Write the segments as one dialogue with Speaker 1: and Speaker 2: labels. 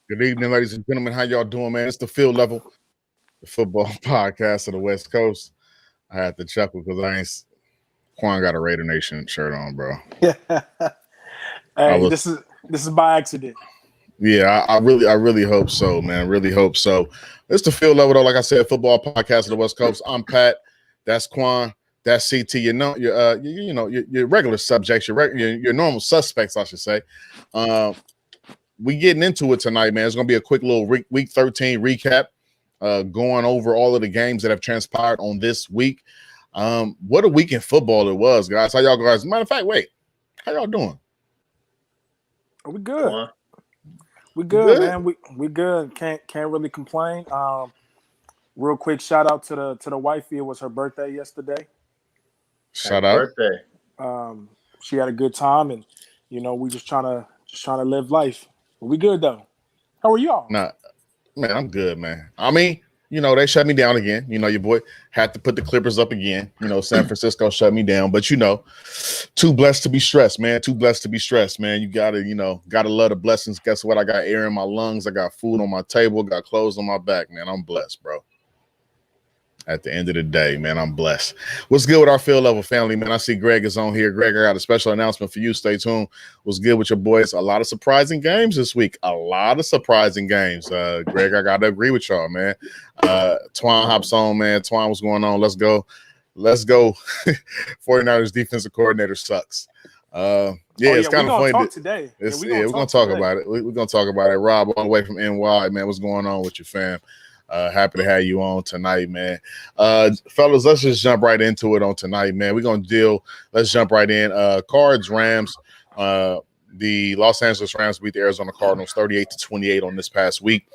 Speaker 1: Good evening, ladies and gentlemen. How y'all doing, man? It's the Field Level, the football podcast of the West Coast. I had to chuckle because Quan got a Raider Nation shirt on, bro.
Speaker 2: Hey, this is by accident.
Speaker 1: Yeah, I really hope so, man. Really hope so. It's the Field Level, though. Like I said, football podcast of the West Coast. I'm Pat. That's Quan. That's CT. Your regular subjects, your normal suspects, I should say. We getting into it tonight, man. It's going to be a quick little week 13 recap, going over all of the games that have transpired on this week. What a week in football it was, guys. How y'all guys? Matter of fact, wait, how y'all doing?
Speaker 2: We good. We good, man. We good. Can't really complain. Real quick shout out to the wifey. It was her birthday yesterday.
Speaker 1: Shout out.
Speaker 2: Birthday. She had a good time, and we just trying to live life. But we good though. How are y'all?
Speaker 1: Nah, man, I'm good, man. I mean, they shut me down again. Your boy had to put the Clippers up again. San Francisco shut me down. But too blessed to be stressed, man. Too blessed to be stressed, man. You gotta love the blessings. Guess what? I got air in my lungs. I got food on my table. Got clothes on my back, man. I'm blessed, bro. At the end of the day, man, I'm blessed. What's good with our Field Level family, man? I see Greg is on here. Greg, I got a special announcement for you. Stay tuned. What's good with your boys? A lot of surprising games this week. Greg, I got to agree with y'all, man. Twan hops on, man. Twan, what's going on? Let's go. 49ers defensive coordinator sucks. It's kind of funny.
Speaker 2: Today.
Speaker 1: We're going to talk about it. We're going to talk about it. Rob, all the way from NY, man. What's going on with your fam? Happy to have you on tonight, man. Fellas, let's just jump right into it on tonight, man. Let's jump right in. Cards, Rams. The Los Angeles Rams beat the Arizona Cardinals 38-28 on this past week.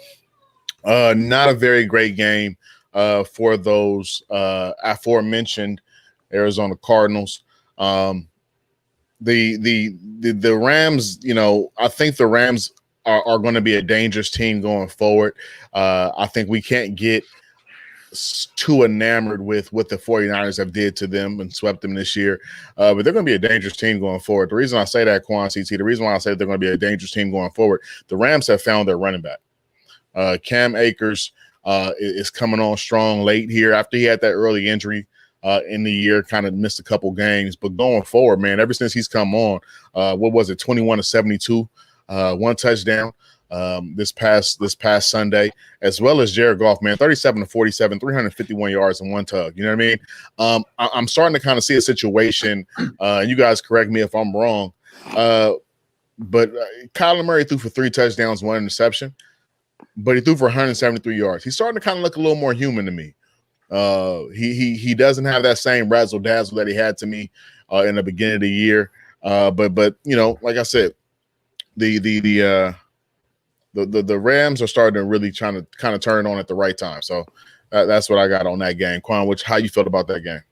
Speaker 1: Not a very great game for those aforementioned Arizona Cardinals. The Rams, I think the Rams are going to be a dangerous team going forward. I think we can't get too enamored with what the 49ers have did to them and swept them this year. But they're going to be a dangerous team going forward. The reason I say that, Quan, CT, the reason why I say they're going to be a dangerous team going forward, the Rams have found their running back. Cam Akers is coming on strong late here after he had that early injury in the year, kind of missed a couple games. But going forward, man, ever since he's come on, 21-72, one touchdown this past Sunday, as well as Jared Goff, man, 37-47, 351 yards and one tug. You know what I mean? I'm starting to kind of see a situation, and you guys correct me if I'm wrong, but Kyler Murray threw for 3 touchdowns, 1 interception, but he threw for 173 yards. He's starting to kind of look a little more human to me. He doesn't have that same razzle dazzle that he had to me in the beginning of the year. But like I said, the Rams are starting to really trying to kind of turn on at the right time. So that's what I got on that game. Quan, how you felt about that game?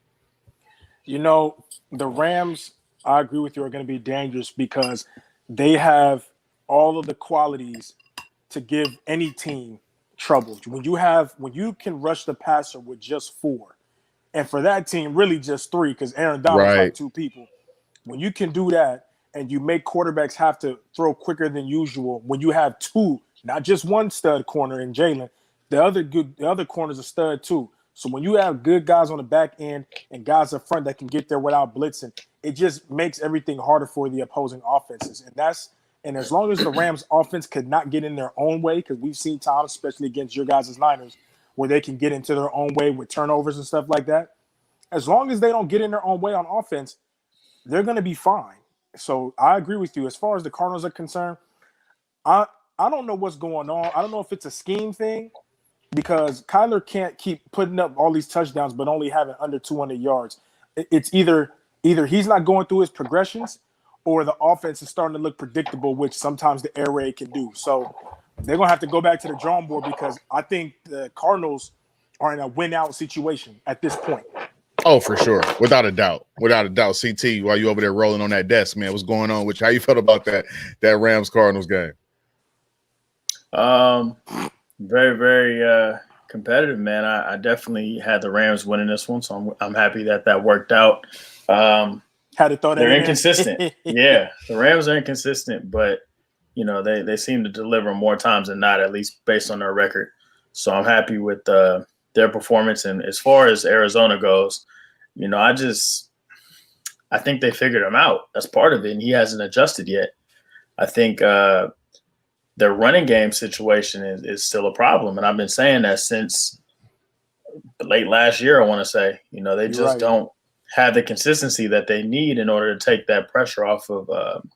Speaker 2: The Rams, I agree with you, are going to be dangerous because they have all of the qualities to give any team trouble. When you can rush the passer with just 4, and for that team, really just 3, because Aaron Donald's like 2 people. When you can do that, and you make quarterbacks have to throw quicker than usual, when you have 2, not just one stud corner in Jalen, the other corner's a stud too. So when you have good guys on the back end and guys up front that can get there without blitzing, it just makes everything harder for the opposing offenses. And as long as the Rams offense could not get in their own way, because we've seen times, especially against your guys' Niners, where they can get into their own way with turnovers and stuff like that. As long as they don't get in their own way on offense, they're going to be fine. So I agree with you. As far as the Cardinals are concerned, I don't know what's going on. I don't know if it's a scheme thing, because Kyler can't keep putting up all these touchdowns but only having under 200 yards. It's either he's not going through his progressions, or the offense is starting to look predictable, which sometimes the air raid can do. So they're going to have to go back to the drawing board, because I think the Cardinals are in a win-out situation at this point.
Speaker 1: Oh, for sure. Without a doubt. CT, while you over there rolling on that desk, man, what's going on? How you felt about that Rams-Cardinals game?
Speaker 3: Very, very competitive, man. I definitely had the Rams winning this one, so I'm happy that worked out.
Speaker 2: Had to throw that
Speaker 3: They're
Speaker 2: in
Speaker 3: inconsistent. Yeah, the Rams are inconsistent, but they seem to deliver more times than not, at least based on their record. So I'm happy with their performance. And as far as Arizona goes, I think they figured him out. That's part of it, and he hasn't adjusted yet. I think their running game situation is still a problem, and I've been saying that since late last year. I want to say, they just don't have the consistency that they need in order to take that pressure off of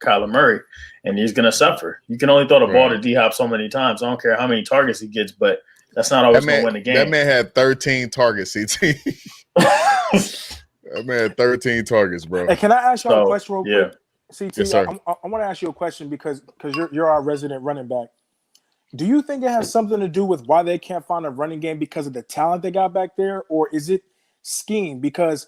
Speaker 3: Kyler Murray, and he's going to suffer. You can only throw the ball to D-Hop so many times. I don't care how many targets he gets, but that's not always going to win the game.
Speaker 1: That man had 13 targets, CT. That man had 13 targets, bro.
Speaker 2: Hey, can I ask you a question real quick? CT,
Speaker 1: yes, sir.
Speaker 2: I want to ask you a question because you're our resident running back. Do you think it has something to do with why they can't find a running game because of the talent they got back there, or is it scheme? Because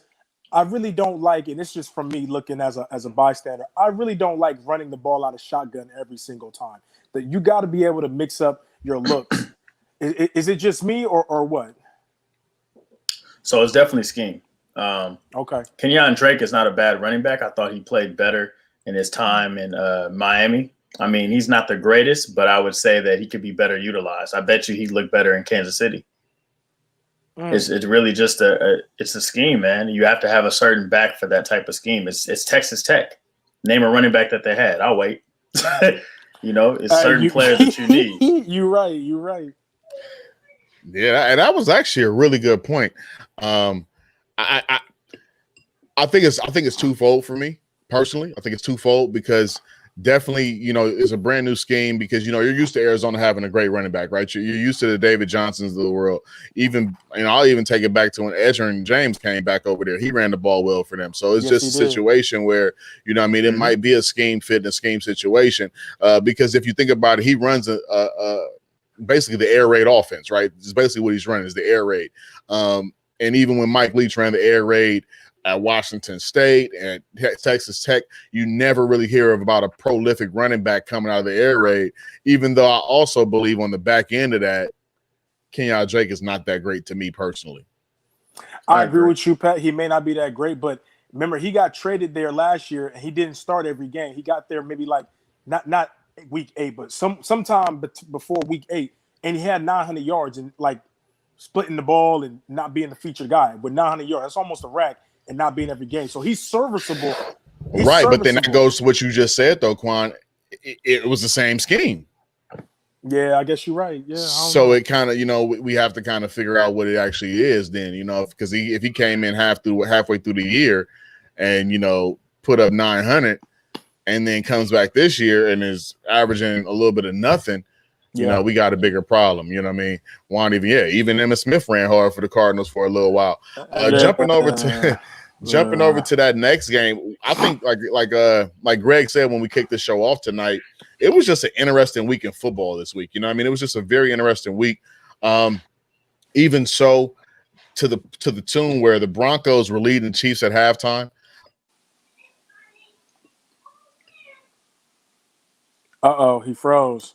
Speaker 2: I really don't like, and it's just from me looking as a bystander, I really don't like running the ball out of shotgun every single time. That you got to be able to mix up your looks. Is it just me or what?
Speaker 3: So it's definitely scheme.
Speaker 2: Okay.
Speaker 3: Kenyon Drake is not a bad running back. I thought he played better in his time in Miami. I mean, he's not the greatest, but I would say that he could be better utilized. I bet you he'd look better in Kansas City. It's really just it's a scheme, man. You have to have a certain back for that type of scheme. It's Texas Tech. Name a running back that they had. I'll wait. It's certain players that you need.
Speaker 2: You're right.
Speaker 1: Yeah, and that was actually a really good point. I think it's twofold for me personally. I think it's twofold because definitely, it's a brand new scheme because, you're used to Arizona having a great running back, right? You're used to the David Johnsons of the world. Even, I'll even take it back to when Edgerrin James came back over there. He ran the ball well for them. So it's just a situation where, it might be a scheme fit and a scheme situation because if you think about it, he runs basically the air raid offense, right? It's basically what he's running is the air raid. And even when Mike Leach ran the air raid at Washington State and Texas Tech, you never really hear about a prolific running back coming out of the air raid, even though I also believe on the back end of that, Kenyon Drake is not that great to me personally.
Speaker 2: I agree with you, Pat. He may not be that great, but remember, he got traded there last year and he didn't start every game. He got there maybe like not week 8, but sometime before week 8, and he had 900 yards and like splitting the ball and not being the featured guy with 900 yards. That's almost a rack and not being every game. So he's serviceable.
Speaker 1: But then that goes to what you just said, though, Quan. It was the same scheme.
Speaker 2: Yeah, I guess you're right. Yeah.
Speaker 1: So it kind of, we have to kind of figure out what it actually is then, because if he came in halfway through the year and, put up 900 and then comes back this year and is averaging a little bit of nothing, we got a bigger problem. You know what I mean? Even Emmitt Smith ran hard for the Cardinals for a little while. Jumping over to that next game, I think like Greg said when we kicked the show off tonight, it was just an interesting week in football this week. It was just a very interesting week. Even so, to the tune where the Broncos were leading the Chiefs at halftime.
Speaker 2: He froze.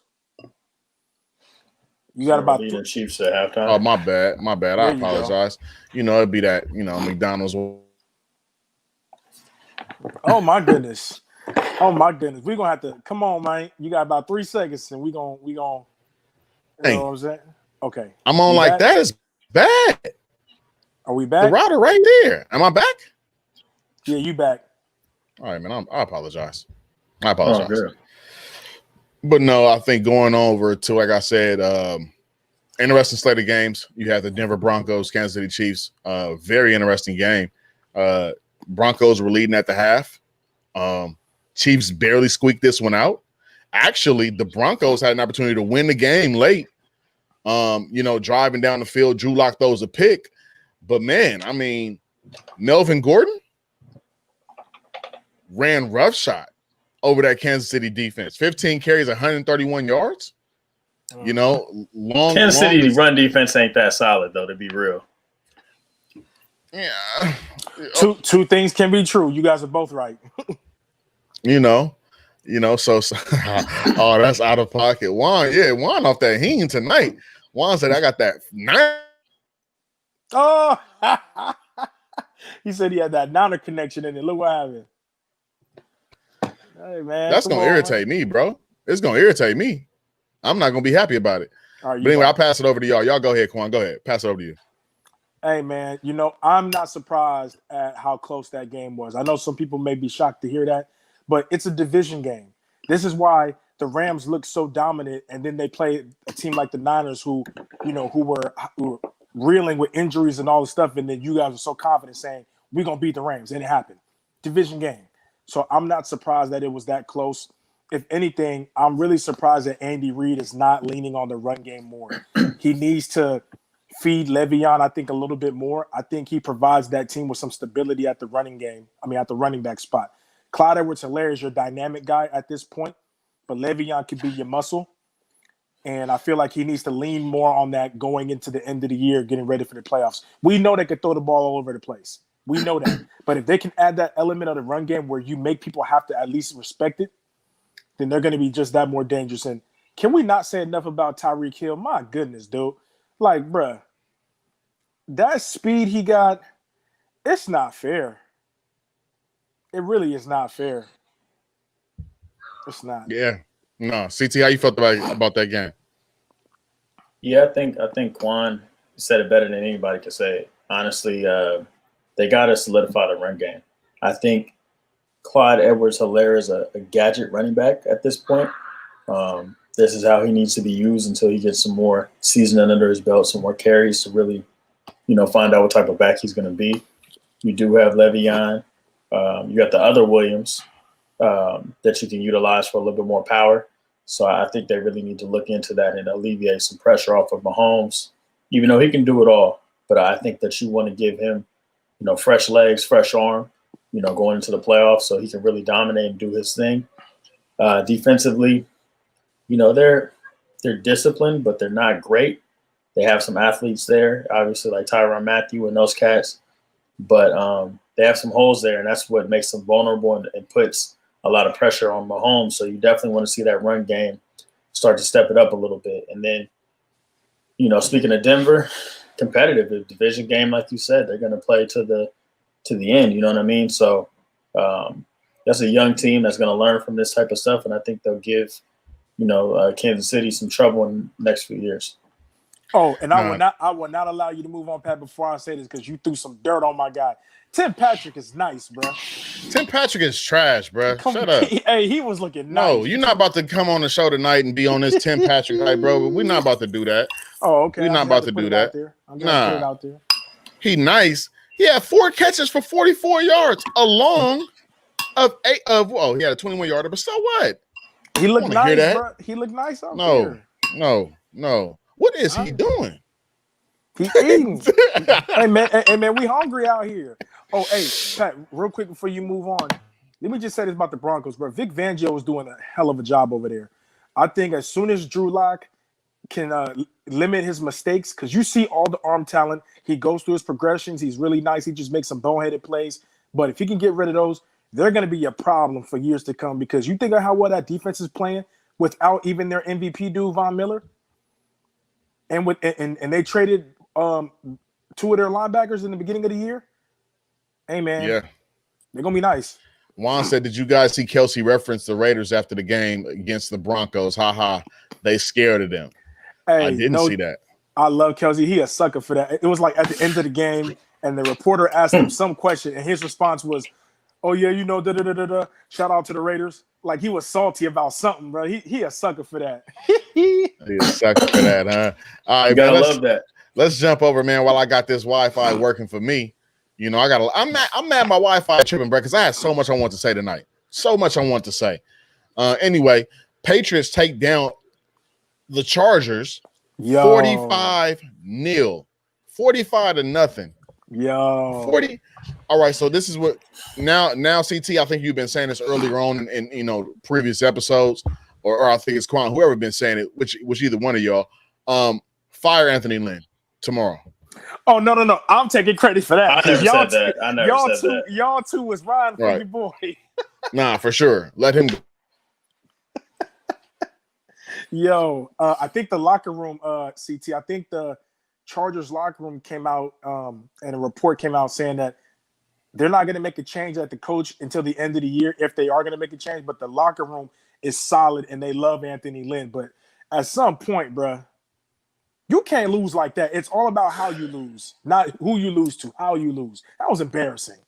Speaker 2: You got about
Speaker 3: leading Chiefs at halftime.
Speaker 1: Oh, my bad. I apologize. It'd be that McDonald's.
Speaker 2: Oh my goodness. We're gonna have to come on, man. You got about 3 seconds and we gonna you know what I'm saying? Okay.
Speaker 1: I'm on like back? That is bad.
Speaker 2: Are we back?
Speaker 1: The router right there. Am I back?
Speaker 2: Yeah, you back.
Speaker 1: All right, man. I apologize. But no, I think going over to, like I said, interesting slate of games. You have the Denver Broncos, Kansas City Chiefs. Very interesting game. Broncos were leading at the half. Chiefs barely squeaked this one out. Actually, the Broncos had an opportunity to win the game late. Driving down the field, Drew Lock throws a pick. But, man, I mean, Melvin Gordon ran roughshod over that Kansas City defense. 15 carries, 131 yards.
Speaker 3: Kansas City run defense ain't that solid, though, to be real.
Speaker 1: Yeah.
Speaker 2: Two things can be true. You guys are both right.
Speaker 1: So oh, that's out of pocket. Juan off that heen tonight. Juan said, I got that 9.
Speaker 2: Oh, he said he had that Niner connection in it. Look what happened. Hey, man.
Speaker 1: That's going to irritate me, bro. It's gonna irritate me. I'm not gonna be happy about it.
Speaker 2: All right,
Speaker 1: But anyway, I'll pass it over to y'all. Y'all go ahead, Quan. Go ahead. Pass it over to you.
Speaker 2: Hey, man, I'm not surprised at how close that game was. I know some people may be shocked to hear that, but it's a division game. This is why the Rams look so dominant, and then they play a team like the Niners who were reeling with injuries and all the stuff, and then you guys are so confident saying, we're going to beat the Rams, and it happened. Division game. So I'm not surprised that it was that close. If anything, I'm really surprised that Andy Reid is not leaning on the run game more. He needs to feed Le'Veon, I think, a little bit more. I think he provides that team with some stability at the running back spot. Clyde Edwards-Helaire is your dynamic guy at this point, but Le'Veon could be your muscle. And I feel like he needs to lean more on that going into the end of the year, getting ready for the playoffs. We know they could throw the ball all over the place. We know that. But if they can add that element of the run game where you make people have to at least respect it, then they're going to be just that more dangerous. And can we not say enough about Tyreek Hill? My goodness, dude. Like, bruh, that speed he got, it's not fair. It really is not fair. It's not.
Speaker 1: Yeah. No. CT, how you felt about that game?
Speaker 3: Yeah, I think Quan said it better than anybody could say it. Honestly, they got to solidify the run game. I think Clyde Edwards-Helaire is a gadget running back at this point. This is how he needs to be used until he gets some more seasoning under his belt, some more carries to really, find out what type of back he's going to be. You do have Le'Veon. You got the other Williams that you can utilize for a little bit more power. So I think they really need to look into that and alleviate some pressure off of Mahomes, even though he can do it all. But I think that you want to give him, fresh legs, fresh arm, going into the playoffs so he can really dominate and do his thing. Defensively, they're disciplined, but they're not great. They have some athletes there, obviously like Tyrann Mathieu and those cats, but they have some holes there, and that's what makes them vulnerable and puts a lot of pressure on Mahomes. So you definitely want to see that run game start to step it up a little bit. And then, speaking of Denver, competitive, a division game, like you said, they're going to play to the end. You know what I mean? So that's a young team that's going to learn from this type of stuff, and I think they'll give Kansas City some trouble in the next few years.
Speaker 2: Oh, and I will not allow you to move on, Pat, before I say this, because you threw some dirt on my guy. Tim Patrick is nice, bro.
Speaker 1: Tim Patrick is trash, bro. Shut up.
Speaker 2: Hey, he was looking nice.
Speaker 1: No, you're not about to come on the show tonight and be on this Tim Patrick hype, bro. We're not about to do that.
Speaker 2: Oh, okay.
Speaker 1: We're not about to do that.
Speaker 2: I'm gonna put it out there.
Speaker 1: He nice. He had 4 catches for 44 yards along of 8 of he had a 21-yarder, but so what?
Speaker 2: He looked nice, bro. He looked nice out there.
Speaker 1: No. What is he doing?
Speaker 2: He eating. hey man, we hungry out here. Oh, hey, Pat, real quick before you move on, let me just say this about the Broncos, bro. Vic Fangio is doing a hell of a job over there. I think as soon as Drew Lock can limit his mistakes, because you see all the arm talent, he goes through his progressions. He's really nice. He just makes some boneheaded plays. But if he can get rid of those, they're going to be a problem for years to come, because you think of how well that defense is playing without even their MVP dude, Von Miller. And they traded 2 of their linebackers in the beginning of the year. Hey, man. Yeah. They're going to be nice.
Speaker 1: Juan said, did you guys see Kelsey reference the Raiders after the game against the Broncos? Ha. They scared of them.
Speaker 2: Hey,
Speaker 1: I didn't see that.
Speaker 2: I love Kelsey. He a sucker for that. It was like at the end of the game, and the reporter asked him some question, and his response was, oh, yeah, da-da-da-da-da. Shout out to the Raiders. Like, he was salty about something, bro. He a sucker for that.
Speaker 1: He a sucker for that, huh? All right,
Speaker 3: you gotta love that.
Speaker 1: Let's jump over, man, while I got this Wi-Fi working for me. I'm mad my Wi-Fi tripping, bro, because I had so much I want to say tonight. So much I want to say. Anyway, Patriots take down the Chargers 45-0. 45-0.
Speaker 2: Yo.
Speaker 1: 40. All right, so this is what now CT, I think you've been saying this earlier on in previous episodes, or I think it's Quan, whoever been saying it, which either one of y'all. Fire Anthony Lynn tomorrow.
Speaker 2: Oh, no. I'm taking credit for that.
Speaker 3: I never said that. I never said that.
Speaker 2: Y'all two was riding for your boy.
Speaker 1: Nah, for sure. Let him go.
Speaker 2: Yo, I think the locker room, CT, I think the Chargers locker room came out and a report came out saying that they're not going to make a change at the coach until the end of the year if they are going to make a change. But the locker room is solid and they love Anthony Lynn. But at some point, bruh, you can't lose like that. It's all about how you lose, not who you lose to, how you lose. That was embarrassing.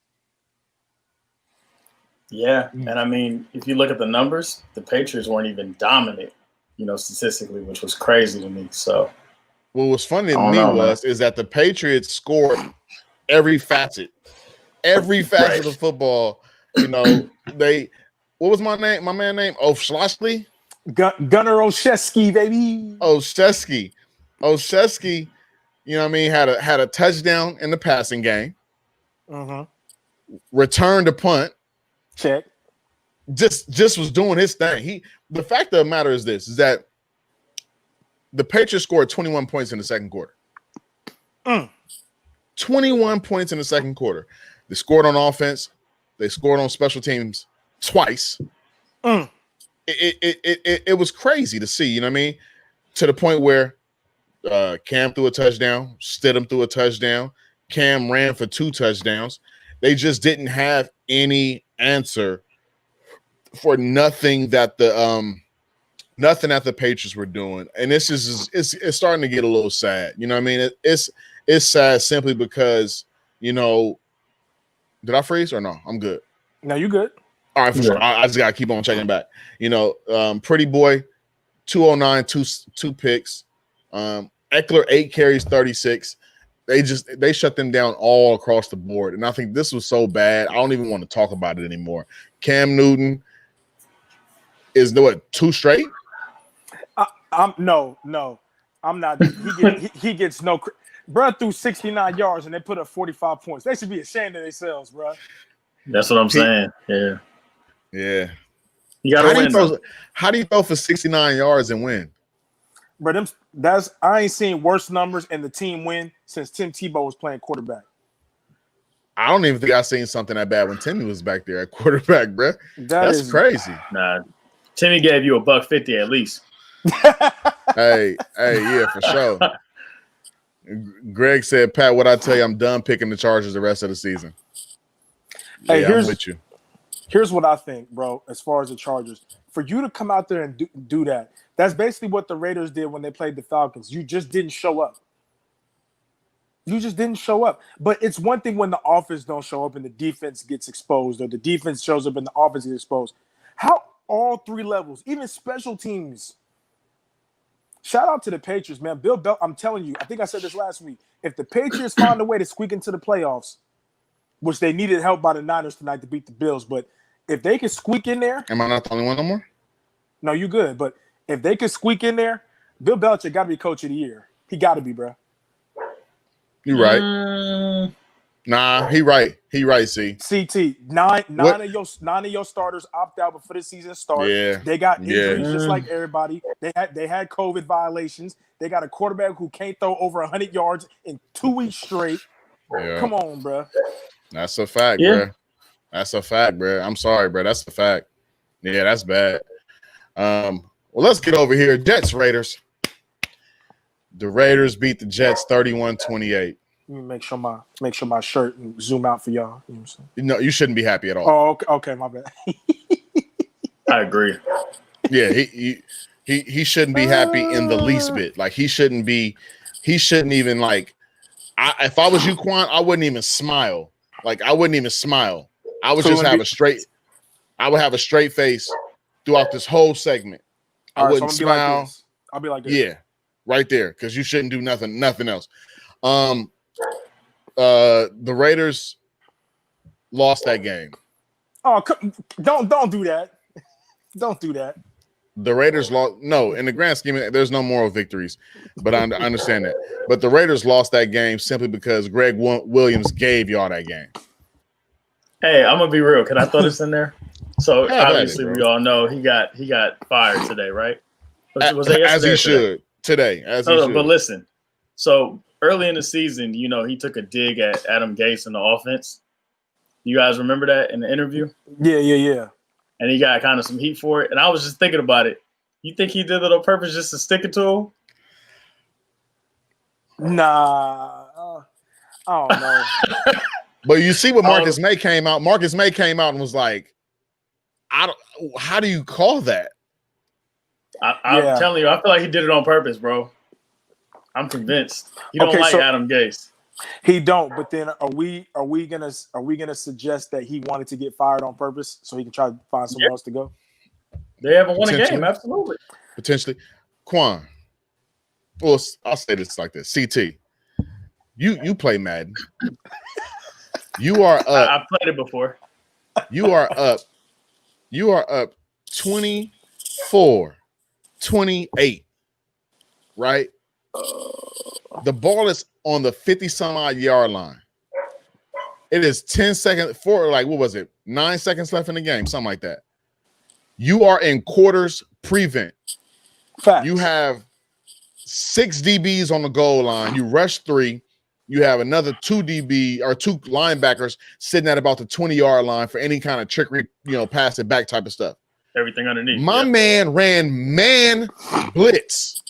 Speaker 3: Yeah, and I mean, if you look at the numbers, the Patriots weren't even dominant, statistically, which was crazy to me. So,
Speaker 1: what was funny to me is that the Patriots scored every facet of the football. What was my man name? Oh, Schlossly?
Speaker 2: Gunnar Olszewski, baby.
Speaker 1: Olszewski, had a touchdown in the passing game. Returned a punt.
Speaker 2: Check.
Speaker 1: Just was doing his thing. The fact of the matter is that the Patriots scored 21 points in the second quarter. 21 points in the second quarter. They scored on offense. They scored on special teams twice. It was crazy to see, to the point where Cam threw a touchdown, Stidham threw a touchdown, Cam ran for 2 touchdowns. They just didn't have any answer for nothing that the Patriots were doing, and it's starting to get a little sad. It's sad simply because did I freeze or no? I'm good.
Speaker 2: No, you good.
Speaker 1: All right, for sure. I just gotta keep on checking back. Pretty boy, 209, two picks. Eckler 8 carries, 36. They shut them down all across the board, and I think this was so bad. I don't even want to talk about it anymore. Cam Newton is 2 straight?
Speaker 2: No, I'm not. He gets no. Bro threw 69 yards and they put up 45 points. They should be ashamed of themselves, bro.
Speaker 3: That's what I'm saying. Yeah.
Speaker 1: Yeah.
Speaker 3: You gotta win.
Speaker 1: How do you throw for 69 yards and win?
Speaker 2: Bro, I ain't seen worse numbers and the team win since Tim Tebow was playing quarterback.
Speaker 1: I don't even think I seen something that bad when Timmy was back there at quarterback, bro. That's crazy.
Speaker 3: Nah, Timmy gave you $150 at least.
Speaker 1: Hey, yeah, for sure. Greg said, Pat, what I tell you, I'm done picking the Chargers the rest of the season.
Speaker 2: Hey,
Speaker 1: I'm with you.
Speaker 2: Here's what I think, bro, as far as the Chargers. For you to come out there and do that, that's basically what the Raiders did when they played the Falcons. You just didn't show up. But it's one thing when the offense don't show up and the defense gets exposed, or the defense shows up and the offense gets exposed. How all 3 levels, even special teams. Shout out to the Patriots, man. Bill Belichick, I'm telling you, I think I said this last week. If the Patriots find a way to squeak into the playoffs, which they needed help by the Niners tonight to beat the Bills, but if they could squeak in there.
Speaker 1: Am I not the only one no more?
Speaker 2: No, you good. But if they could squeak in there, Bill Belichick got to be coach of the year. He got to be, bro.
Speaker 1: You right. Nah, he right. See.
Speaker 2: CT, nine of your starters opt out before the season starts.
Speaker 1: Yeah.
Speaker 2: They got injuries just like everybody. They had COVID violations. They got a quarterback who can't throw over 100 yards in 2 weeks straight.
Speaker 1: Yeah.
Speaker 2: Come on, bro.
Speaker 1: That's a fact, bro. That's a fact, bro. I'm sorry, bro. That's a fact. Yeah, that's bad. Well, let's get over here. Jets, Raiders. The Raiders beat the Jets 31-28.
Speaker 2: Let me make sure my shirt and zoom out for y'all. You know what I'm saying?
Speaker 1: No, you shouldn't be happy at all.
Speaker 2: Oh, okay, my bad.
Speaker 3: I agree.
Speaker 1: Yeah, he shouldn't be happy in the least bit. Like he shouldn't even like. If I was you, Quan, I wouldn't even smile. Like I wouldn't even smile. I would just have a straight face throughout this whole segment. I wouldn't smile.
Speaker 2: I'll be like this.
Speaker 1: Yeah, right there, because you shouldn't do nothing else. The Raiders lost that game.
Speaker 2: Oh, don't do that. Don't do that.
Speaker 1: The Raiders lost. No, in the grand scheme, there's no moral victories, but I understand that. But the Raiders lost that game simply because Greg Williams gave y'all that game.
Speaker 3: Hey, I'm gonna be real. Can I throw this in there? So obviously,
Speaker 1: it,
Speaker 3: we all know he got fired today, right?
Speaker 1: As he should today.
Speaker 3: But listen, so early in the season, he took a dig at Adam Gase in the offense. You guys remember that in the interview?
Speaker 2: Yeah.
Speaker 3: And he got kind of some heat for it. And I was just thinking about it. You think he did it on purpose just to stick it to him?
Speaker 2: Nah. I don't know.
Speaker 1: But you see what Marcus May came out. Marcus May came out and was like, how do you call that?
Speaker 3: I'm telling you, I feel like he did it on purpose, bro. I'm convinced. He don't like Adam Gase.
Speaker 2: He don't. But then are we gonna suggest that he wanted to get fired on purpose so he can try to find someone else to go?
Speaker 3: They haven't won a game, absolutely.
Speaker 1: Potentially. Quan. Well, I'll say this like this. CT. You play Madden. You are up.
Speaker 3: I've played it before.
Speaker 1: You are up 24-28. Right? The ball is on the 50-some-odd yard line. It is 10 seconds for like, what was it? 9 seconds left in the game, something like that. You are in quarters prevent.
Speaker 2: Facts.
Speaker 1: You have 6 DBs on the goal line. You rush 3. You have another 2 DB or 2 linebackers sitting at about the 20-yard line for any kind of trickery, pass it back type of stuff.
Speaker 3: Everything underneath.
Speaker 1: My man ran man blitz.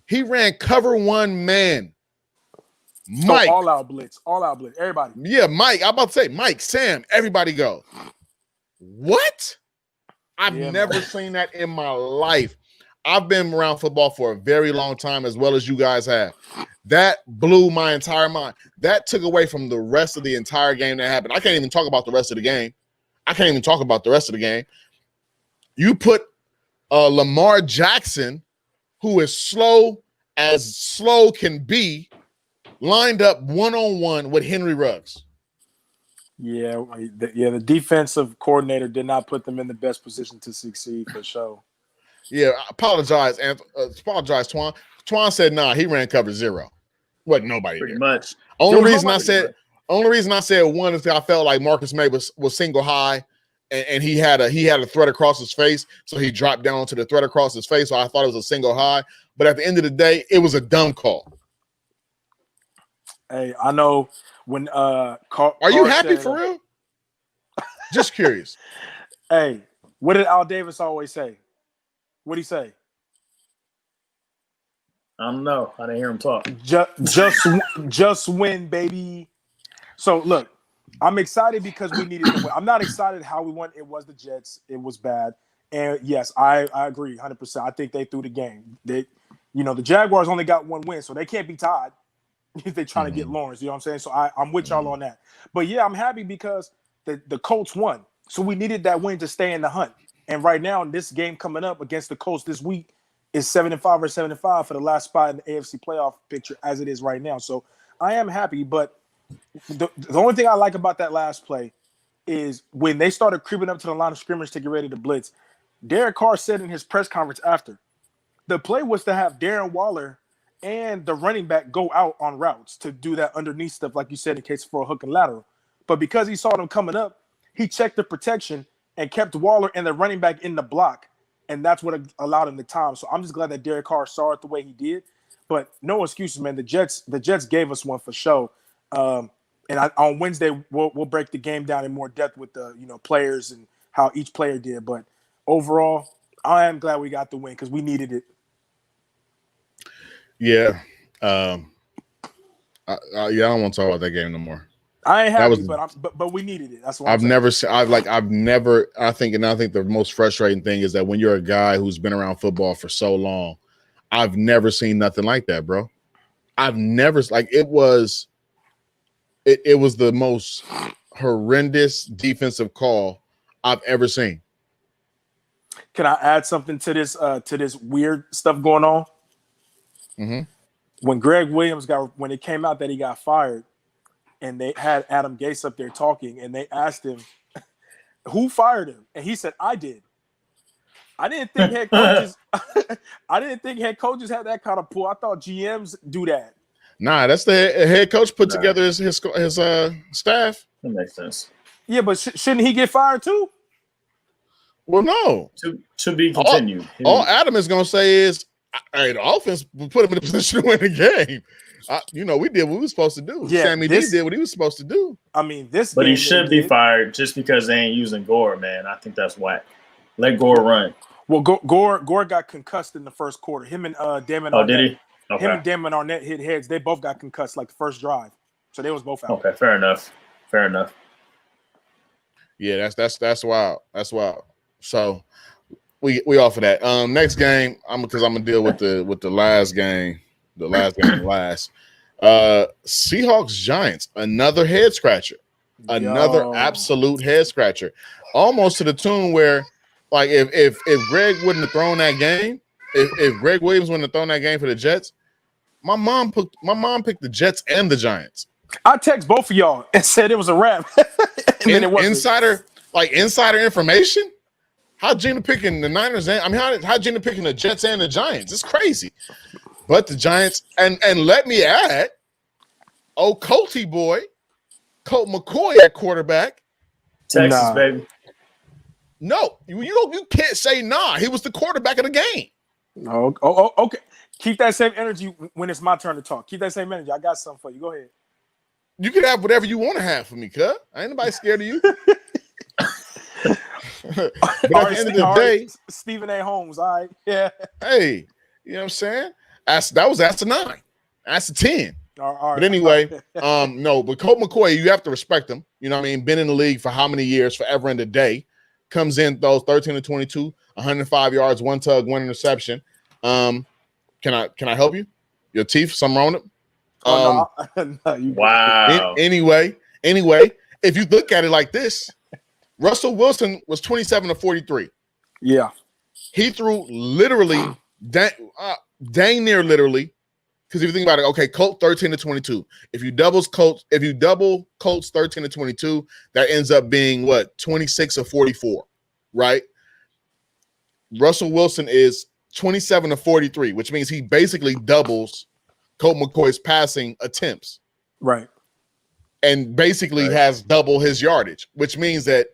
Speaker 1: He ran cover 1 man. Mike.
Speaker 2: So all out blitz. Everybody.
Speaker 1: Yeah, Mike. I'm about to say Mike, Sam, everybody go. What? I've never seen that in my life. I've been around football for a very long time, as well as you guys have. That blew my entire mind. That took away from the rest of the entire game that happened. I can't even talk about the rest of the game. You put Lamar Jackson, who is slow as slow can be, lined up one-on-one with Henry Ruggs.
Speaker 2: Yeah, the defensive coordinator did not put them in the best position to succeed for sure.
Speaker 1: Yeah, I apologize, Twan. Twan said, nah, he ran cover 0. Wasn't nobody
Speaker 3: Pretty
Speaker 1: there.
Speaker 3: much.
Speaker 1: Only reason I said one is I felt like Marcus May was single high and he had a threat across his face, so he dropped down to the threat across his face, so I thought it was a single high. But at the end of the day, it was a dumb call.
Speaker 2: Hey, I know when
Speaker 1: are you happy for real? Just curious.
Speaker 2: Hey, what did Al Davis always say? What'd he say?
Speaker 3: I don't know. I didn't hear him talk.
Speaker 2: Just win, baby. So look, I'm excited because we needed to win. I'm not excited how we won. It was the Jets. It was bad. And yes, I agree 100%. I think they threw the game. The Jaguars only got 1 win, so they can't be tied if they're trying to get Lawrence. You know what I'm saying? So I'm with y'all on that. But yeah, I'm happy because the Colts won. So we needed that win to stay in the hunt. And right now, this game coming up against the Colts this week is 7-5 or 7-5 for the last spot in the AFC playoff picture as it is right now. So I am happy. But the only thing I like about that last play is when they started creeping up to the line of scrimmage to get ready to blitz, Derek Carr said in his press conference after, the play was to have Darren Waller and the running back go out on routes to do that underneath stuff, like you said, in case for a hook and lateral. But because he saw them coming up, he checked the protection and kept Waller and the running back in the block, and that's what allowed him the time. So I'm just glad that Derek Carr saw it the way he did. But no excuses, man. The Jets gave us one for sure. On Wednesday we'll break the game down in more depth with the players and how each player did. But overall, I am glad we got the win because we needed it.
Speaker 1: Yeah. I don't want to talk about that game no more.
Speaker 2: I ain't happy, but we needed it. That's what
Speaker 1: I think the most frustrating thing is that when you're a guy who's been around football for so long, I've never seen nothing like that, bro. It was the most horrendous defensive call I've ever seen.
Speaker 2: Can I add something to this weird stuff going on?
Speaker 1: Mm-hmm.
Speaker 2: When Greg Williams when it came out that he got fired, and they had Adam Gase up there talking, and they asked him, who fired him? And he said, I did. I didn't think head coaches had that kind of pull. I thought GMs do that.
Speaker 1: Nah, that's the head coach put together his staff.
Speaker 3: That makes sense.
Speaker 2: Yeah, but shouldn't he get fired too?
Speaker 1: Well, no.
Speaker 3: To be continued.
Speaker 1: All Adam is going to say is, hey, the offense put him in a position to win the game. We did what we were supposed to do.
Speaker 2: Yeah,
Speaker 1: Sammy D did what he was supposed to do.
Speaker 2: I mean,
Speaker 3: but he should be fired just because they ain't using Gore, man. I think that's whack. Let Gore run.
Speaker 2: Well, Gore got concussed in the first quarter. Him and Damon.
Speaker 3: Oh, did he? Okay.
Speaker 2: Him and Damon Arnett hit heads. They both got concussed like the first drive, so they was both out.
Speaker 3: Okay, fair enough.
Speaker 1: Yeah, that's wild. That's wild. So we off of that. Next game, I'm gonna deal with the last game. The last game last. Seahawks Giants, another head scratcher. Another absolute head scratcher. Almost to the tune where, like, if Greg wouldn't have thrown that game, if Greg Williams wouldn't have thrown that game for the Jets, my mom picked the Jets and the Giants.
Speaker 2: I text both of y'all and said it was a wrap. And then it wasn't.
Speaker 1: Insider information. How Gina picking the Niners? How Gina picking the Jets and the Giants? It's crazy. But the Giants, and let me add, Colty boy, Colt McCoy at quarterback.
Speaker 3: Texas, baby.
Speaker 1: No, you can't say nah. He was the quarterback of the game.
Speaker 2: Oh, okay. Keep that same energy when it's my turn to talk. Keep that same energy. I got something for you. Go ahead.
Speaker 1: You can have whatever you want to have for me, cuz. Ain't nobody scared of you. But at the end of the day,
Speaker 2: Stephen A. Holmes, all right. Yeah.
Speaker 1: Hey, you know what I'm saying? That was a 9. That's a 10.
Speaker 2: All right.
Speaker 1: But anyway, no, but Colt McCoy, you have to respect him. You know what I mean? Been in the league for how many years, forever and a day. Comes in, throws 13 to 22, 105 yards, 1 tug, 1 interception. Can I help you? Your teeth, something wrong with them?
Speaker 3: Wow.
Speaker 1: Anyway, if you look at it like this, Russell Wilson was 27 to 43.
Speaker 2: Yeah.
Speaker 1: He threw literally, dang near literally, because if you think about it, okay, Colts 13 to 22. If you double Colts 13 to 22, that ends up being what, 26 or 44, right? Russell Wilson is 27 to 43, which means he basically doubles Colt McCoy's passing attempts.
Speaker 2: Right.
Speaker 1: And basically has double his yardage, which means that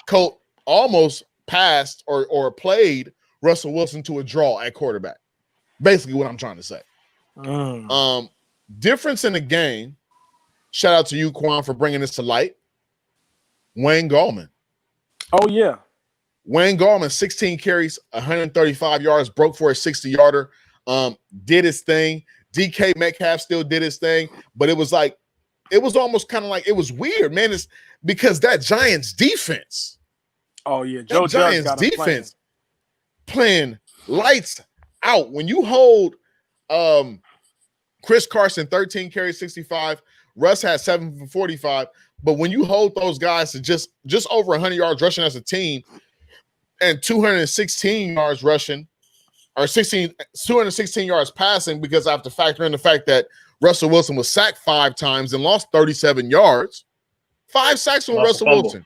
Speaker 1: Colt almost passed or played Russell Wilson to a draw at quarterback. Basically what I'm trying to say. Difference in the game. Shout out to you, Quan, for bringing this to light. Wayne Gallman.
Speaker 2: Oh, yeah.
Speaker 1: Wayne Gallman, 16 carries, 135 yards, broke for a 60-yarder, did his thing. DK Metcalf still did his thing, but it was almost kind of like, it was weird, man. It's because that Giants defense.
Speaker 2: Oh, yeah. Joe
Speaker 1: Giants defense playing lights out. When you hold Chris Carson, 13 carries, 65, Russ had 7 for 45, but when you hold those guys to just over 100 yards rushing as a team and 216 yards rushing, or 216 yards passing, because I have to factor in the fact that Russell Wilson was sacked 5 times and lost 37 yards. 5 sacks on Russell Wilson.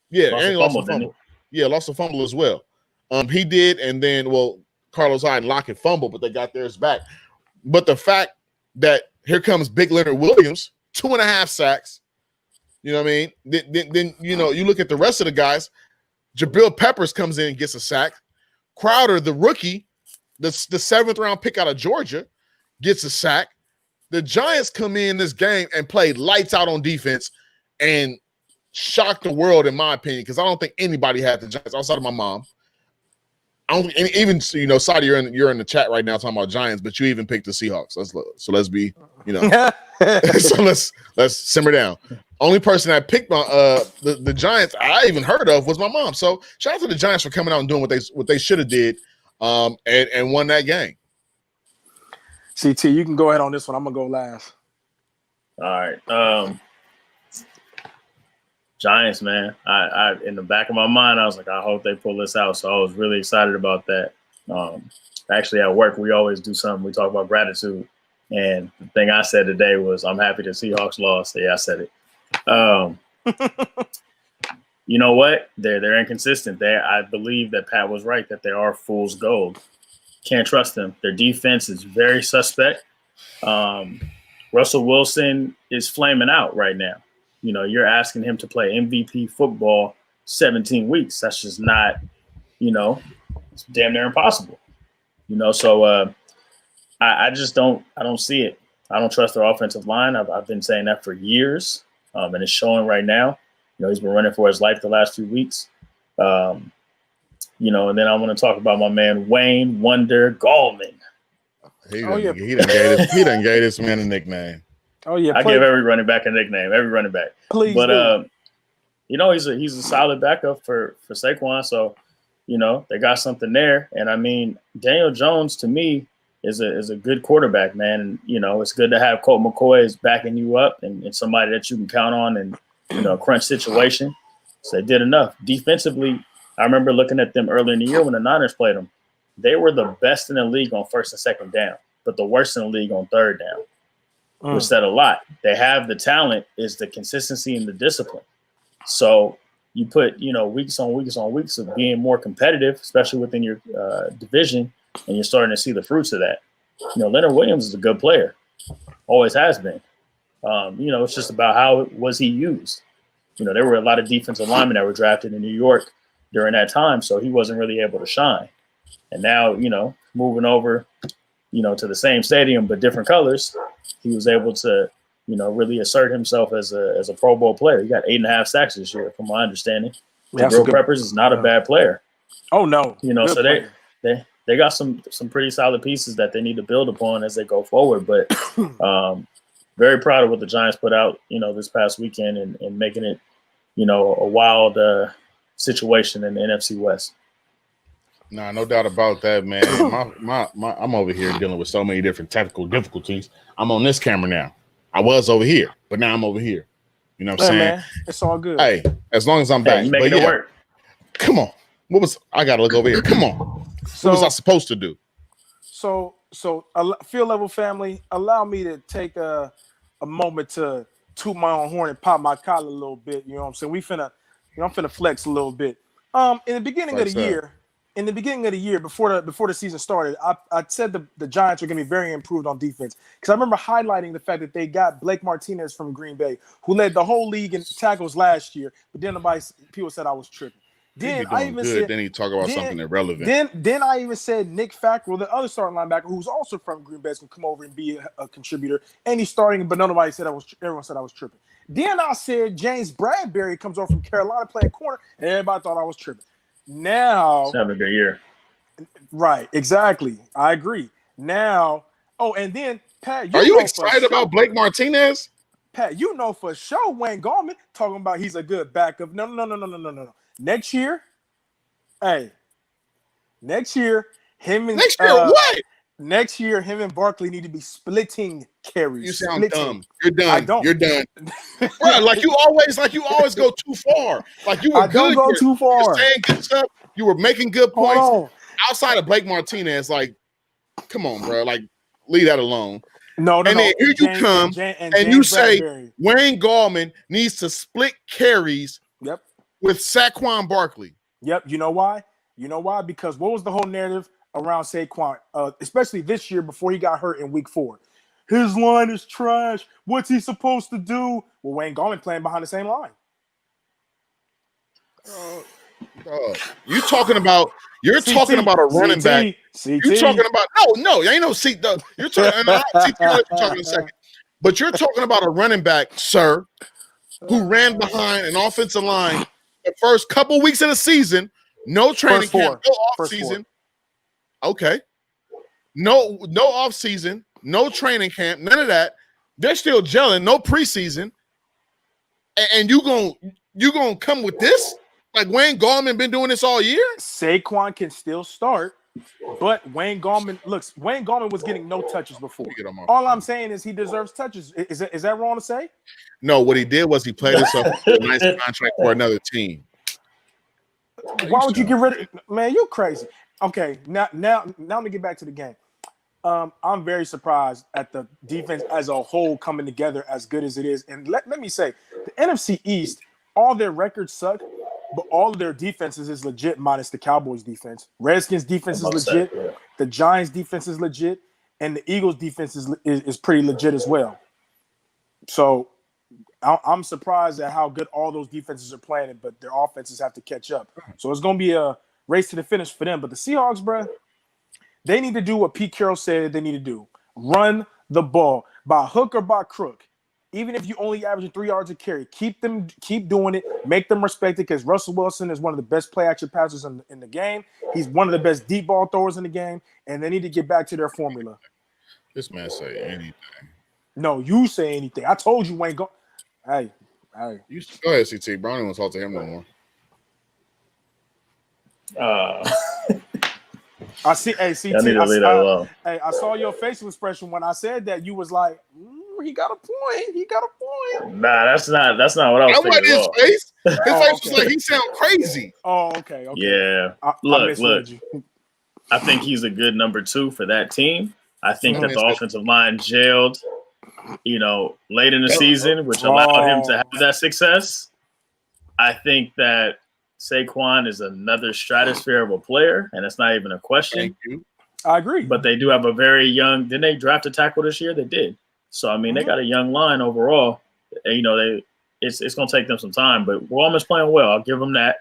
Speaker 1: Yeah, and he lost a fumble. Yeah, lost a fumble as well. He did, and then, Carlos Hyde and Lockett fumbled, but they got theirs back. But the fact that here comes Big Leonard Williams, 2.5 sacks. You know what I mean? Then you look at the rest of the guys. Jabril Peppers comes in and gets a sack. Crowder, the rookie, the 7th round pick out of Georgia, gets a sack. The Giants come in this game and played lights out on defense and shocked the world, in my opinion, because I don't think anybody had the Giants outside of my mom. I don't even Sadi, you're in the chat right now talking about Giants, but you even picked the Seahawks. Let's be, so let's simmer down. Only person that picked the Giants I even heard of was my mom. So shout out to the Giants for coming out and doing what they should have did, and won that game.
Speaker 2: CT, you can go ahead on this one. I'm gonna go last.
Speaker 3: All right. Giants, man. I in the back of my mind, I was like, I hope they pull this out. So I was really excited about that. Actually, at work, we always do something. We talk about gratitude. And the thing I said today was, I'm happy the Seahawks lost. Yeah, I said it. You know what? They're inconsistent. I believe that Pat was right, that they are fool's gold. Can't trust them. Their defense is very suspect. Russell Wilson is flaming out right now. You're asking him to play MVP football 17 weeks. That's just not, it's damn near impossible. So I just don't see it. I don't trust their offensive line. I've been saying that for years, and it's showing right now. He's been running for his life the last few weeks. And then I want to talk about my man Wayne Wonder Gallman.
Speaker 1: He done gave this man a nickname.
Speaker 2: Oh yeah,
Speaker 3: I give every running back a nickname. Every running back,
Speaker 2: please.
Speaker 3: But he's a solid backup for Saquon. So they got something there. And I mean, Daniel Jones to me is a good quarterback, man. And, it's good to have Colt McCoy is backing you up and somebody that you can count on in, crunch situation. So they did enough. Defensively, I remember looking at them earlier in the year when the Niners played them. They were the best in the league on first and second down, but the worst in the league on third down, which said a lot. They have the talent, is the consistency and the discipline. So you put, weeks on weeks on weeks of being more competitive, especially within your division, and you're starting to see the fruits of that. Leonard Williams is a good player, always has been. It's just about how was he used. There were a lot of defensive linemen that were drafted in New York during that time, so he wasn't really able to shine. And now, moving over, to the same stadium but different colors, he was able to, really assert himself as a Pro Bowl player. He got 8.5 sacks this year, from my understanding. Jabril Peppers is not a bad player.
Speaker 2: Oh no,
Speaker 3: so they got some pretty solid pieces that they need to build upon as they go forward. But very proud of what the Giants put out, this past weekend and making it, a wild situation in the NFC West.
Speaker 1: Nah, no doubt about that, man. I'm over here dealing with so many different technical difficulties. I'm on this camera now. I was over here, but now I'm over here. You know what I'm saying?
Speaker 2: Man, it's all good.
Speaker 1: Hey, as long as I'm back.
Speaker 3: You making it work.
Speaker 1: Come on. I got to look over here. Come on. What was I supposed to do?
Speaker 2: So Field Level family, allow me to take a moment to toot my own horn and pop my collar a little bit. You know what I'm saying? I'm finna flex a little bit. In the beginning of the year, before the season started, I said the Giants are going to be very improved on defense because I remember highlighting the fact that they got Blake Martinez from Green Bay, who led the whole league in tackles last year. But then people said I was tripping. Then I even said,
Speaker 1: then he talk about something irrelevant.
Speaker 2: Then I even said Nick Fackrell, the other starting linebacker, who's also from Green Bay, can come over and be a contributor, and he's starting. But everyone said I was tripping. Then I said James Bradbury comes over from Carolina playing corner, and everybody thought I was tripping. Now,
Speaker 3: it's having a good year.
Speaker 2: Right, exactly. I agree. Now, and then Pat,
Speaker 1: are you excited about Blake Martinez?
Speaker 2: Pat, for sure Wayne Gallman talking about he's a good backup. No. Next year, him and Barkley need to be splitting carries.
Speaker 1: You sound dumb. You're done. You're done. Bro, like you always go too far. Like you were good.
Speaker 2: I don't go too far.
Speaker 1: You were saying good stuff. You were making good points. Outside of Blake Martinez, like, come on, bro. Like, leave that alone.
Speaker 2: No.
Speaker 1: Then here you come and you say Wayne Gallman needs to split carries.
Speaker 2: Yep.
Speaker 1: With Saquon Barkley.
Speaker 2: Yep. You know why? Because what was the whole narrative around Saquon, especially this year before he got hurt in week 4? His line is trash. What's he supposed to do? Well, Wayne Gallman playing behind the same line.
Speaker 1: You're talking about a running back. You're talking about no, ain't no seat though. You're talking you're talking in a second. But you're talking about a running back, sir, who ran behind an offensive line the first couple weeks of the season, no training camp, no off season. Okay. No off season, no training camp, none of that. They're still gelling, no preseason. And you gonna come with this? Like Wayne Gallman been doing this all year?
Speaker 2: Saquon can still start, but Wayne Gallman was getting no touches before. All I'm saying is he deserves touches. Is that wrong to say?
Speaker 1: No, what he did was he played himself a nice contract for another team.
Speaker 2: Why would you get rid of man? You're crazy. Okay, now let me get back to the game. I'm very surprised at the defense as a whole coming together as good as it is. And let me say, the NFC East, all their records suck, but all of their defenses is legit minus the Cowboys defense. Redskins defense is legit. Yeah. The Giants defense is legit. And the Eagles defense is pretty legit as well. So I'm surprised at how good all those defenses are playing, but their offenses have to catch up. So it's going to be a race to the finish for them. But the Seahawks, bro, they need to do what Pete Carroll said they need to do. Run the ball by hook or by crook. Even if you only average 3 yards a carry, keep doing it, make them respect it, because Russell Wilson is one of the best play action passers in the game. He's one of the best deep ball throwers in the game, and they need to get back to their formula.
Speaker 1: This man say anything.
Speaker 2: No, you say anything. I told you Wayne go. Hey.
Speaker 1: You go ahead, CT. Brownie won't talk to him no more.
Speaker 2: I see. Hey, CT.
Speaker 3: I need to leave that alone.
Speaker 2: Hey, I saw your facial expression when I said that. You was like, "He got a point. He got a point."
Speaker 3: Nah, that's not what I was
Speaker 1: I
Speaker 3: thinking
Speaker 1: like
Speaker 3: at
Speaker 1: his
Speaker 3: all.
Speaker 1: face. His face was
Speaker 2: okay.
Speaker 1: like he sound crazy.
Speaker 2: Oh, okay.
Speaker 3: Yeah.
Speaker 2: I
Speaker 3: Look.
Speaker 2: misled you.
Speaker 3: I think he's a good number 2 for that team. I think that the
Speaker 1: Mhm.
Speaker 3: offensive line gelled, late in the season, which allowed him to have that success. I think that Saquon is another stratosphere of a player, and it's not even a question.
Speaker 1: Thank you.
Speaker 2: I agree.
Speaker 3: But they do have a very young. Didn't they draft a tackle this year? They did. So I mean, they got a young line overall. And, it's going to take them some time, but Wallman's playing well. I'll give them that.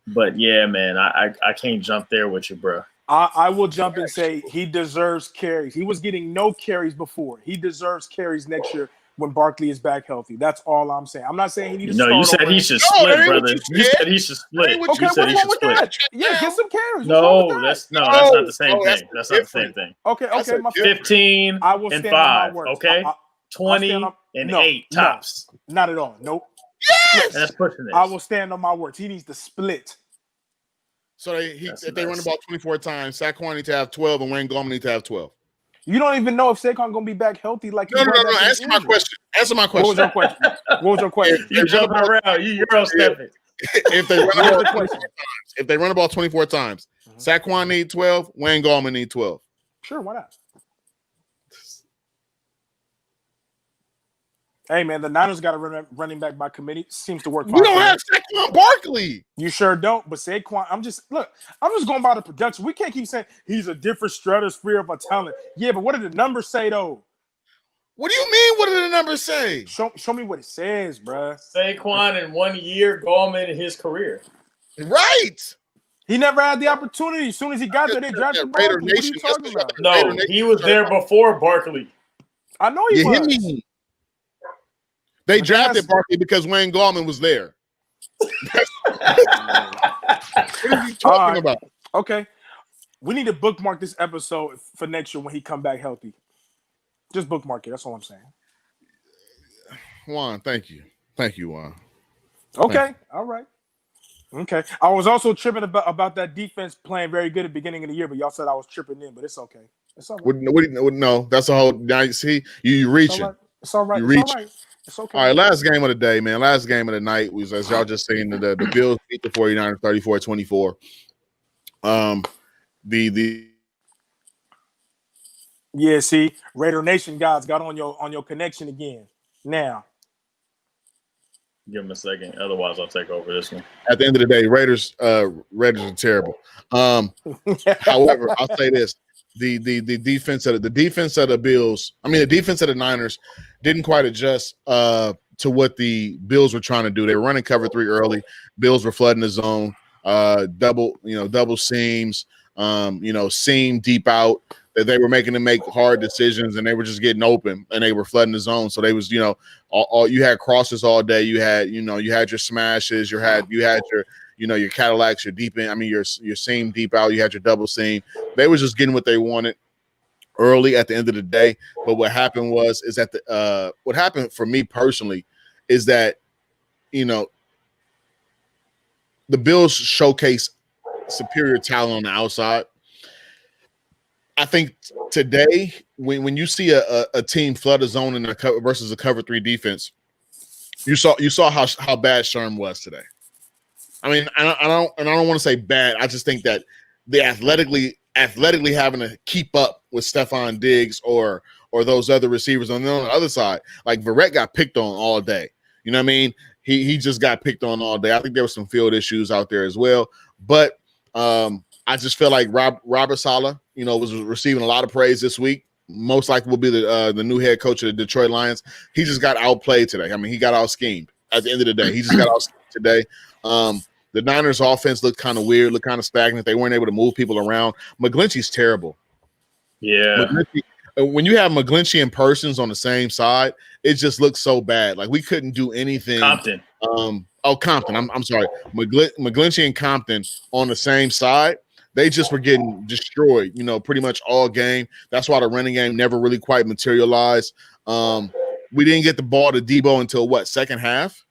Speaker 3: But yeah, man, I can't jump there with you, bro.
Speaker 2: I will jump and say he deserves carries. He was getting no carries before. He deserves carries next year when Barkley is back healthy. That's all I'm saying. I'm not saying he needs to start
Speaker 3: You said
Speaker 2: over.
Speaker 3: he should split,
Speaker 1: ain't what
Speaker 3: brother.
Speaker 1: you
Speaker 3: You
Speaker 1: said.
Speaker 3: said he should split.
Speaker 1: Ain't what
Speaker 2: Okay,
Speaker 3: You said
Speaker 2: what's
Speaker 3: he
Speaker 2: wrong
Speaker 3: should
Speaker 2: with
Speaker 3: split.
Speaker 2: that? Yeah, get some carries. What's
Speaker 3: No,
Speaker 2: wrong with that?
Speaker 3: that's not the same
Speaker 1: that's
Speaker 3: thing. That's not the same
Speaker 1: different.
Speaker 3: thing.
Speaker 2: Okay,
Speaker 1: That's a
Speaker 2: my
Speaker 3: 15
Speaker 2: I will
Speaker 3: and
Speaker 2: stand on my
Speaker 3: 5,
Speaker 2: words.
Speaker 3: okay?
Speaker 2: I'll
Speaker 3: 20
Speaker 2: stand on-
Speaker 3: and
Speaker 2: no,
Speaker 3: 8
Speaker 2: no.
Speaker 3: tops.
Speaker 2: Not at all. Nope.
Speaker 1: Yes.
Speaker 3: And that's pushing it.
Speaker 2: I will stand on my words. He needs to split.
Speaker 1: So if they run the ball 24 times, Saquon needs to have 12, and Wayne Gallman needs to have 12.
Speaker 2: You don't even know if Saquon gonna be back healthy. Like
Speaker 1: No. Answer my question.
Speaker 2: What was your question? What was your question?
Speaker 3: You jumping around. You Euro stepping.
Speaker 1: If they run the
Speaker 2: What
Speaker 1: ball
Speaker 2: was the
Speaker 1: 24
Speaker 2: question?
Speaker 1: times, if they run the ball 24 times, Saquon need 12, Wayne Gallman need 12.
Speaker 2: Sure, why not? Hey man, the Niners got a running back by committee. Seems to work fine.
Speaker 1: We don't
Speaker 2: for
Speaker 1: have
Speaker 2: them.
Speaker 1: Saquon Barkley.
Speaker 2: You sure don't. But Saquon, I'm just going by the production. We can't keep saying he's a different stratosphere of a talent. Yeah, but what did the numbers say though?
Speaker 1: What do you mean? What did the numbers say?
Speaker 2: Show me what it says, bruh.
Speaker 3: Saquon in 1 year, Gallman in his career.
Speaker 1: Right.
Speaker 2: He never had the opportunity. As soon as he got there, they drafted
Speaker 1: Raider
Speaker 2: Barkley. What are you
Speaker 1: Nation,
Speaker 2: talking
Speaker 1: that's
Speaker 2: about?
Speaker 1: what-
Speaker 3: No, he was there before Barkley.
Speaker 2: I know he
Speaker 1: You hear
Speaker 2: was.
Speaker 1: me? They
Speaker 2: But
Speaker 1: drafted
Speaker 2: that's-
Speaker 1: Barkley because Wayne Gallman was there. What are you talking
Speaker 2: All right.
Speaker 1: about?
Speaker 2: Okay. We need to bookmark this episode for next year when he come back healthy. Just bookmark it. That's all I'm saying.
Speaker 1: Juan, thank you. Thank you, Juan.
Speaker 2: Okay. All right. Okay. I was also tripping about that defense playing very good at the beginning of the year, but y'all said I was tripping in, but it's okay. It's all right.
Speaker 1: No, that's a whole. Now you see, you reaching.
Speaker 2: It's all right.
Speaker 1: You
Speaker 2: It's all
Speaker 1: reaching.
Speaker 2: right. It's okay.
Speaker 1: All right, last game of the day, man. Last game of the night was, as y'all just seen, the Bills beat the 49ers 34-24.
Speaker 2: Yeah, see, Raider Nation guys got on your connection again. Now.
Speaker 3: Give him a second. Otherwise, I'll take over this one.
Speaker 1: At the end of the day, Raiders are terrible. However, I'll say this: the defense of the Bills, the defense of the Niners didn't quite adjust to what the Bills were trying to do. They were running cover 3 early. Bills were flooding the zone, double seams, seam deep out. That they were making them make hard decisions, and they were just getting open, and they were flooding the zone. So they was, all you had crosses all day. You had, you had your smashes. You had your, your Cadillacs, your deep in. Your seam deep out. You had your double seam. They was just getting what they wanted early at the end of the day. But what happened is that what happened for me personally is that, the Bills showcase superior talent on the outside. I think today, when you see a team flood a zone in a cover versus a cover 3 defense, you saw how bad Sherm was today. I don't want to say bad. I just think that the athletically having to keep up with Stephon Diggs or those other receivers on the other side, like Verrett got picked on all day. You know what I mean? He just got picked on all day. I think there were some field issues out there as well, but I just feel like Robert Saleh, was receiving a lot of praise this week. Most likely will be the new head coach of the Detroit Lions. He just got outplayed today. He got out schemed at the end of the day. He just got out schemed today. The Niners offense looked kind of weird, looked kind of stagnant. They weren't able to move people around. McGlinchey's terrible.
Speaker 3: Yeah.
Speaker 1: When you have McGlinchey and Persons on the same side, it just looks so bad. Like we couldn't do anything.
Speaker 3: Compton.
Speaker 1: Compton. I'm sorry. McGlinchey and Compton on the same side. They just were getting destroyed, pretty much all game. That's why the running game never really quite materialized. We didn't get the ball to Debo until second half?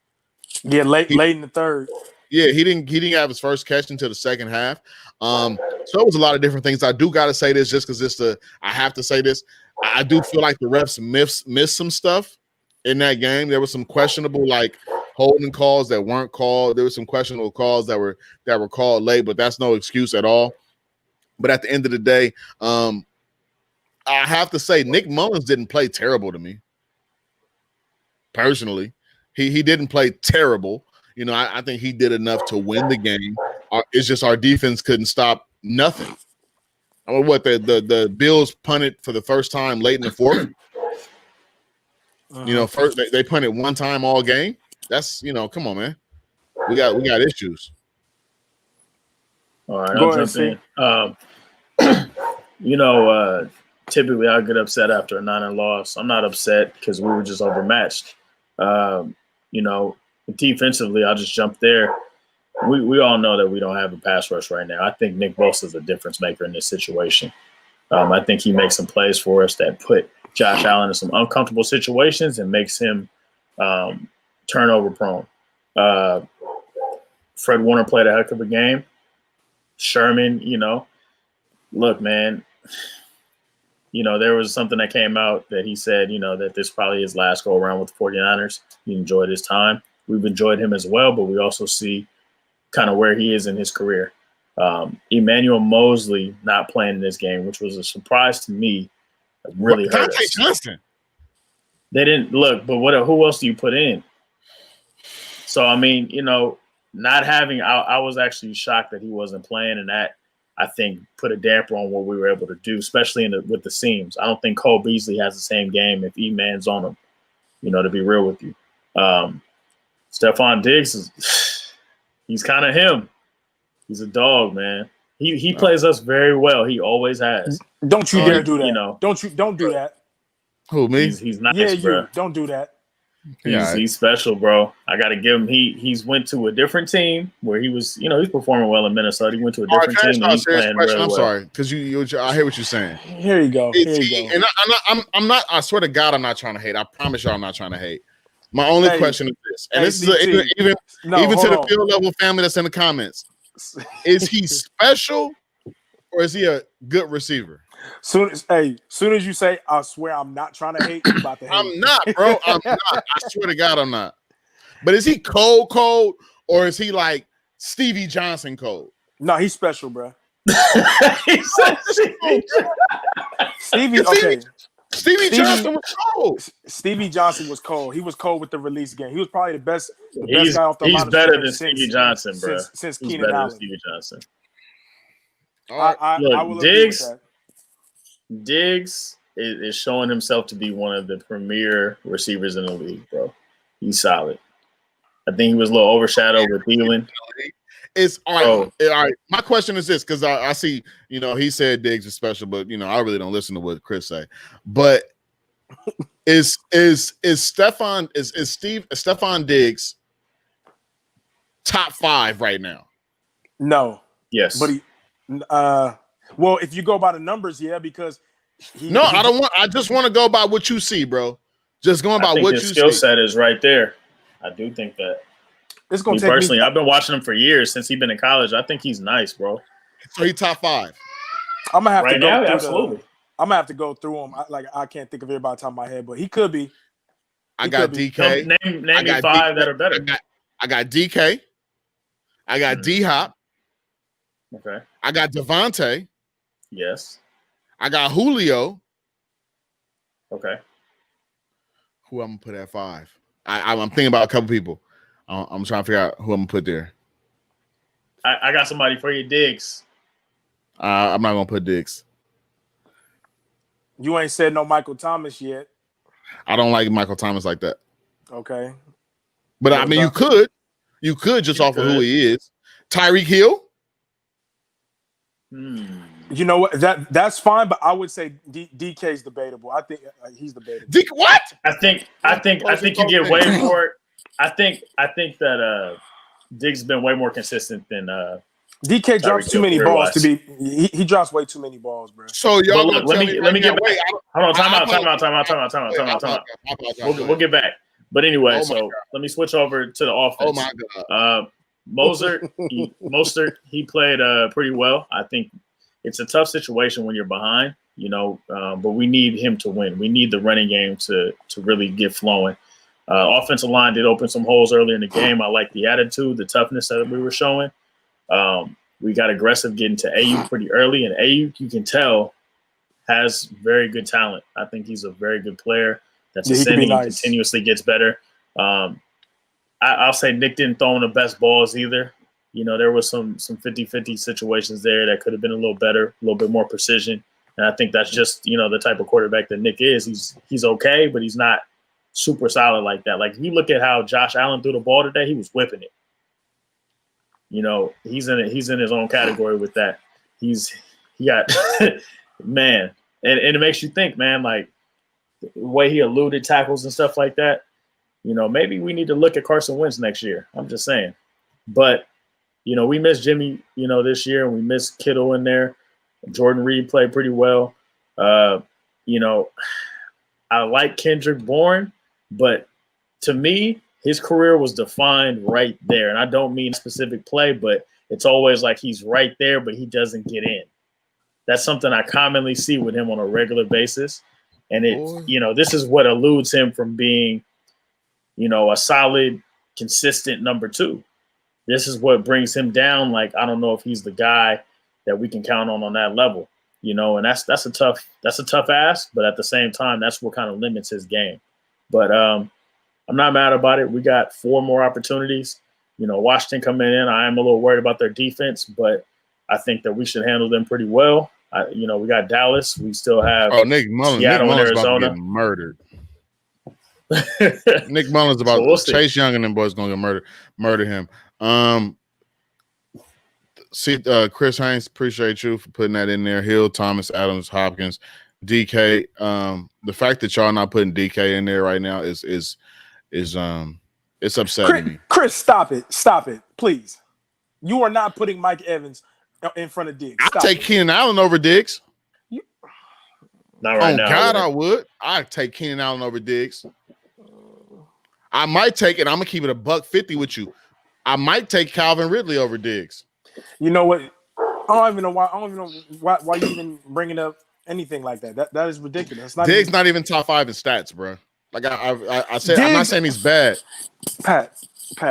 Speaker 2: Yeah, late in the third.
Speaker 1: Yeah, he didn't have his first catch until the second half. So it was a lot of different things. I do got to say this just because I have to say this. I do feel like the refs missed some stuff in that game. There was some questionable like holding calls that weren't called. There were some questionable calls that were called late, but that's no excuse at all. But at the end of the day, I have to say Nick Mullins didn't play terrible to me. Personally, he didn't play terrible. You know, I think he did enough to win the game. It's just our defense couldn't stop nothing. I mean, what the Bills punted for the first time late in the fourth. You know, first they punted one time all game. That's, you know, come on, man. We got issues.
Speaker 3: All right, I'll jump in. You know, typically I get upset after a Niner loss. I'm not upset because we were just overmatched. You know, defensively, I'll just jump there. We all know that we don't have a pass rush right now. I think Nick Bosa is a difference maker in this situation. I think he makes some plays for us that put Josh Allen in some uncomfortable situations and makes him turnover prone. Fred Warner played a heck of a game. Sherman, you know, look, man, you know, there was something that came out that he said, you know, that this probably his last go around with the 49ers. He enjoyed his time. We've enjoyed him as well, but we also see kind of where he is in his career. Emmanuel Mosley not playing in this game, which was a surprise to me. It really hurt us.
Speaker 1: Johnson.
Speaker 3: They didn't look, but who else do you put in? So, I mean, you know, not having, I was actually shocked that he wasn't playing, and that I think put a damper on what we were able to do, especially with the seams. I don't think Cole Beasley has the same game if E-Man's on him, you know, to be real with you. Stephon Diggs, he's kind of him. He's a dog, man. He plays us very well. He always has.
Speaker 2: Don't you dare do that.
Speaker 3: You know,
Speaker 2: don't do that.
Speaker 1: Who, me?
Speaker 3: He's nice, bro.
Speaker 2: Don't do that.
Speaker 3: He's special, bro. I got to give him. He's went to a different team where he was, you know, he's performing well in Minnesota. He went to a different team and he's playing really well.
Speaker 1: I'm sorry, because I hear what you're saying.
Speaker 2: Here you go.
Speaker 1: And I'm not. I swear to God, I'm not trying to hate. I promise y'all, I'm not trying to hate. My only question is this, and this is even to the field level family that's in the comments: is he special, or is he a good receiver?
Speaker 2: Soon as you say, I swear I'm not trying to hate, you about to hate.
Speaker 1: I'm not, bro. I'm not. I swear to God, I'm not. But is he cold, or is he like Stevie Johnson cold?
Speaker 2: No, he's special, bro. Stevie Johnson was cold. Stevie Johnson was cold. He was cold with the release game. He was probably the best guy off the line.
Speaker 3: He's better than Stevie Johnson, bro.
Speaker 2: Since Keenan Allen.
Speaker 3: Stevie Johnson.
Speaker 2: I will
Speaker 3: Diggs.
Speaker 2: agree with that.
Speaker 3: Diggs is showing himself to be one of the premier receivers in the league, bro. He's solid. I think he was a little overshadowed with Thielen.
Speaker 1: It's all right. My question is this, because I see, you know, he said Diggs is special, but you know, I really don't listen to what Chris say. But is Stephon Diggs top 5 right now?
Speaker 2: No.
Speaker 3: Yes.
Speaker 2: But well, if you go by the numbers, yeah, because
Speaker 3: I don't want. I just want to go by what you see, bro. Just going by what you see. Skill set is right there. I do think that.
Speaker 2: It's gonna take
Speaker 3: personally. I've been watching him for years since he's been in college. I think he's nice, bro.
Speaker 1: So he's top 5.
Speaker 2: I'm gonna have
Speaker 3: right
Speaker 2: to go
Speaker 3: now,
Speaker 2: through
Speaker 3: absolutely.
Speaker 2: I'm gonna have to go through him. I can't think of everybody on top of my head, but he could be.
Speaker 1: I got DK.
Speaker 3: Name me 5 that are better.
Speaker 1: I got DK. I got D-Hop.
Speaker 3: Okay.
Speaker 1: I got Devontae.
Speaker 3: Yes.
Speaker 1: I got Julio.
Speaker 3: Okay.
Speaker 1: Who I'm gonna put at 5? I'm thinking about a couple people. I'm trying to figure out who I'm gonna put there.
Speaker 3: I got somebody for you, Diggs.
Speaker 1: I'm not gonna put Diggs.
Speaker 2: You ain't said no Michael Thomas yet.
Speaker 1: I don't like Michael Thomas like that.
Speaker 2: Okay.
Speaker 1: But I mean, you could just off of who he is. Tyreek Hill.
Speaker 2: You know what? That's fine, but I would say DK is debatable. I think he's debatable.
Speaker 1: What?
Speaker 3: I think you get way more. I think that Diggs has been way more consistent than
Speaker 2: DK drops too many balls to be. He drops way too many balls, bro.
Speaker 1: So y'all,
Speaker 3: look, let me get back. Hold on, time out. We'll get back. But anyway, let me switch over to the offense.
Speaker 1: Oh my God.
Speaker 3: Mostert, he played pretty well. I think it's a tough situation when you're behind, but we need him to win. We need the running game to really get flowing. Offensive line did open some holes early in the game. I like the attitude, the toughness that we were showing. We got aggressive getting to Ayuk pretty early, and Ayuk, you can tell, has very good talent. I think he's a very good player that's ascending and continuously gets better. I'll say Nick didn't throw in the best balls either. There was some 50-50 situations there that could have been a little better, a little bit more precision. And I think that's just, the type of quarterback that Nick is. He's okay, but he's not super solid like that. Like, if you look at how Josh Allen threw the ball today, he was whipping it. He's in his own category with that. He got man, and it makes you think, man, like the way he eluded tackles and stuff like that. Maybe we need to look at Carson Wentz next year. I'm just saying. But, we miss Jimmy, this year, and we miss Kittle in there. Jordan Reed played pretty well. I like Kendrick Bourne, but to me, his career was defined right there. And I don't mean a specific play, but it's always like he's right there, but he doesn't get in. That's something I commonly see with him on a regular basis. And this is what eludes him from being, a solid, consistent number 2. This is what brings him down. Like, I don't know if he's the guy that we can count on that level, and that's a tough ask, but at the same time, that's what kind of limits his game. But I'm not mad about it. We got 4 more opportunities. Washington coming in, I am a little worried about their defense, but I think that we should handle them pretty well. We got Dallas. We still have
Speaker 1: Nick Mullins.
Speaker 3: Seattle
Speaker 1: Nick Mullins
Speaker 3: and Arizona.
Speaker 1: About to get murdered. Nick Mullins Chase Young and them boys gonna get murder him. Chris Haynes, appreciate you for putting that in there. Hill, Thomas, Adams, Hopkins, DK. The fact that y'all not putting DK in there right now is it's upsetting me.
Speaker 2: Chris, stop it, please. You are not putting Mike Evans in front of Diggs.
Speaker 1: I'd take Keenan Allen over Diggs.
Speaker 3: Not right now.
Speaker 1: God, I would. I'd take Keenan Allen over Diggs. I might take it. I'm gonna keep it $150 with you. I might take Calvin Ridley over Diggs.
Speaker 2: You know what? I don't even know why you even bringing up anything like that. That is ridiculous.
Speaker 1: Diggs not even top 5 in stats, bro. Like I said, Diggs, I'm not saying he's bad.
Speaker 2: Pat.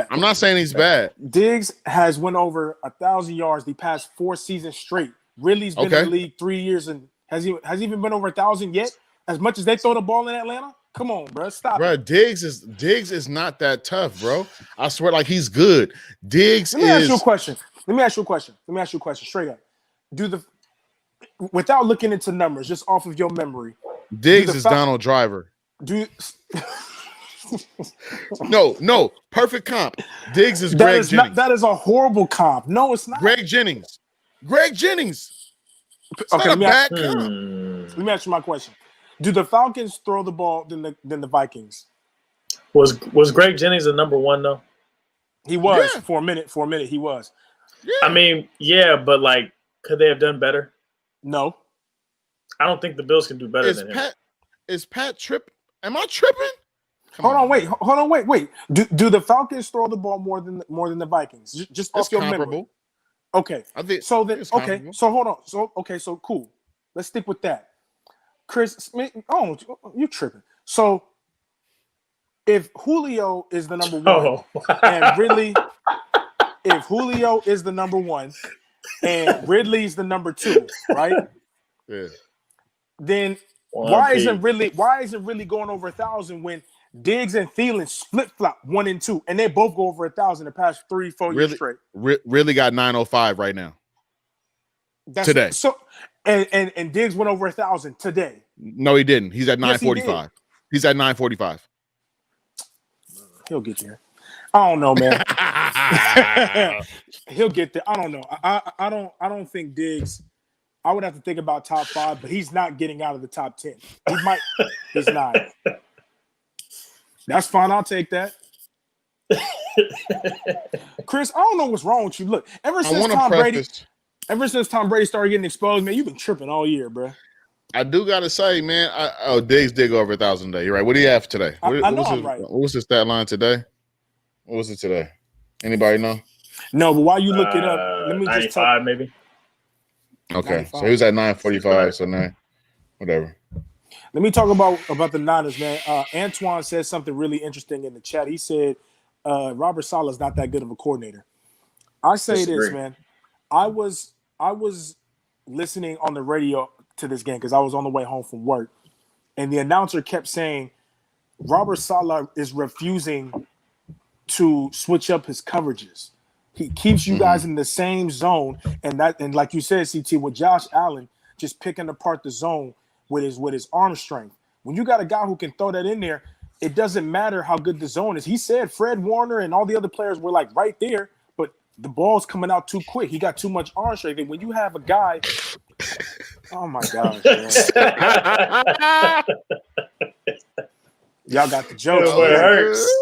Speaker 1: I'm not saying he's bad.
Speaker 2: Diggs has went over 1,000 yards the past 4 seasons straight. Ridley's been in the league 3 years, and has he even been over 1,000 yet? As much as they throw the ball in Atlanta, come on, bro, stop.
Speaker 1: Bro, Diggs is not that tough, bro. I swear, like, he's good. Diggs.
Speaker 2: Let me ask you a question. Straight up. Without looking into numbers, just off of your memory,
Speaker 1: Diggs is Donald Driver. No, perfect comp. Diggs is Greg Jennings.
Speaker 2: That is a horrible comp. No, it's not.
Speaker 1: Greg Jennings. It's
Speaker 2: okay,
Speaker 1: not
Speaker 2: let me ask you my question. Do the Falcons throw the ball than the Vikings?
Speaker 3: Was Greg Jennings the number 1 though?
Speaker 2: He was for a minute. He was.
Speaker 3: Yeah. I mean, yeah, but like, could they have done better?
Speaker 2: No.
Speaker 3: I don't think the Bills can do better than him.
Speaker 1: Is Pat tripping? Am I tripping?
Speaker 2: Hold on, wait. Do the Falcons throw the ball more than the Vikings? Just off your memory. Okay.
Speaker 1: I think
Speaker 2: so. Then okay. So hold on. So cool. Let's stick with that. Chris, you tripping? So if Julio is the number 1 and Ridley, if Julio is the number 1 and Ridley's the number 2, right?
Speaker 1: Yeah.
Speaker 2: Then why isn't Ridley going over 1,000 when Diggs and Thielen split flop 1 and 2 and they both go over 1,000 the past 3-4 years straight?
Speaker 1: Really got 905 right now. Today.
Speaker 2: So and Diggs went over 1,000 today.
Speaker 1: No, he didn't. He's at 945.
Speaker 2: Yes,
Speaker 1: He's at 945.
Speaker 2: He'll get there. I don't know, man. He'll get there. I don't know. I don't think Diggs. I would have to think about top 5, but he's not getting out of the top 10. He might. He's not. That's fine. I'll take that. Chris, I don't know what's wrong with you. Look, ever since Tom Brady started getting exposed, man, you've been tripping all year, bro.
Speaker 1: I do gotta say, man. Diggs did go over 1,000 today. You're right. What do you have today?
Speaker 2: I know I'm right.
Speaker 1: What was his stat line today? What was it today? Anybody know?
Speaker 2: No, but while you look it up, let me just tell.
Speaker 3: 95 maybe.
Speaker 1: Okay,
Speaker 2: 95.
Speaker 1: so he was at 945, so 9, whatever.
Speaker 2: Let me talk about the Niners, man. Antoine said something really interesting in the chat. He said Robert Saleh is not that good of a coordinator. I say this, man. I was listening on the radio to this game because I was on the way home from work, and the announcer kept saying Robert Saleh is refusing to switch up his coverages. He keeps you guys in the same zone, and like you said, CT, with Josh Allen just picking apart the zone with his arm strength. When you got a guy who can throw that in there, it doesn't matter how good the zone is. He said Fred Warner and all the other players were like right there, but the ball's coming out too quick. He got too much arm strength. And when you have a guy, oh my gosh, man. Y'all got the jokes.
Speaker 3: But it hurts.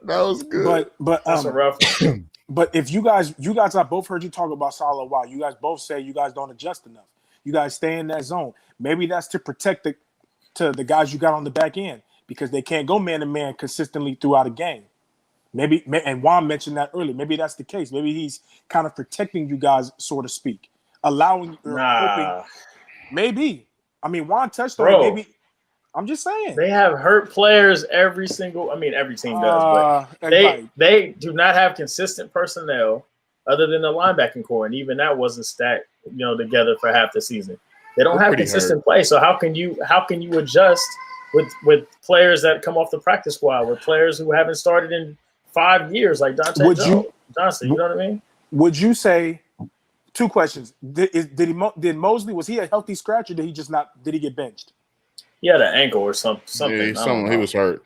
Speaker 1: That was good.
Speaker 2: But
Speaker 3: That's a rough one.
Speaker 2: But if you guys, I both heard you talk about Saleh a while. You guys both say you guys don't adjust enough. You guys stay in that zone. Maybe that's to protect the guys you got on the back end because they can't go man to man consistently throughout a game. Maybe, and Juan mentioned that earlier. Maybe that's the case. Maybe he's kind of protecting you guys, so to speak, allowing or hoping. Maybe. I mean, Juan touched on it. Maybe. I'm just saying.
Speaker 3: They have hurt players every team does, but they do not have consistent personnel other than the linebacking core, and even that wasn't stacked, together for half the season. They don't have consistent play, so how can you adjust with players that come off the practice squad, with players who haven't started in 5 years, like Dante Johnson? You know what I mean?
Speaker 2: Would you say? Two questions: Did Mosley, was he a healthy scratch, or did he get benched?
Speaker 3: He had an ankle or something.
Speaker 1: Yeah, he was hurt.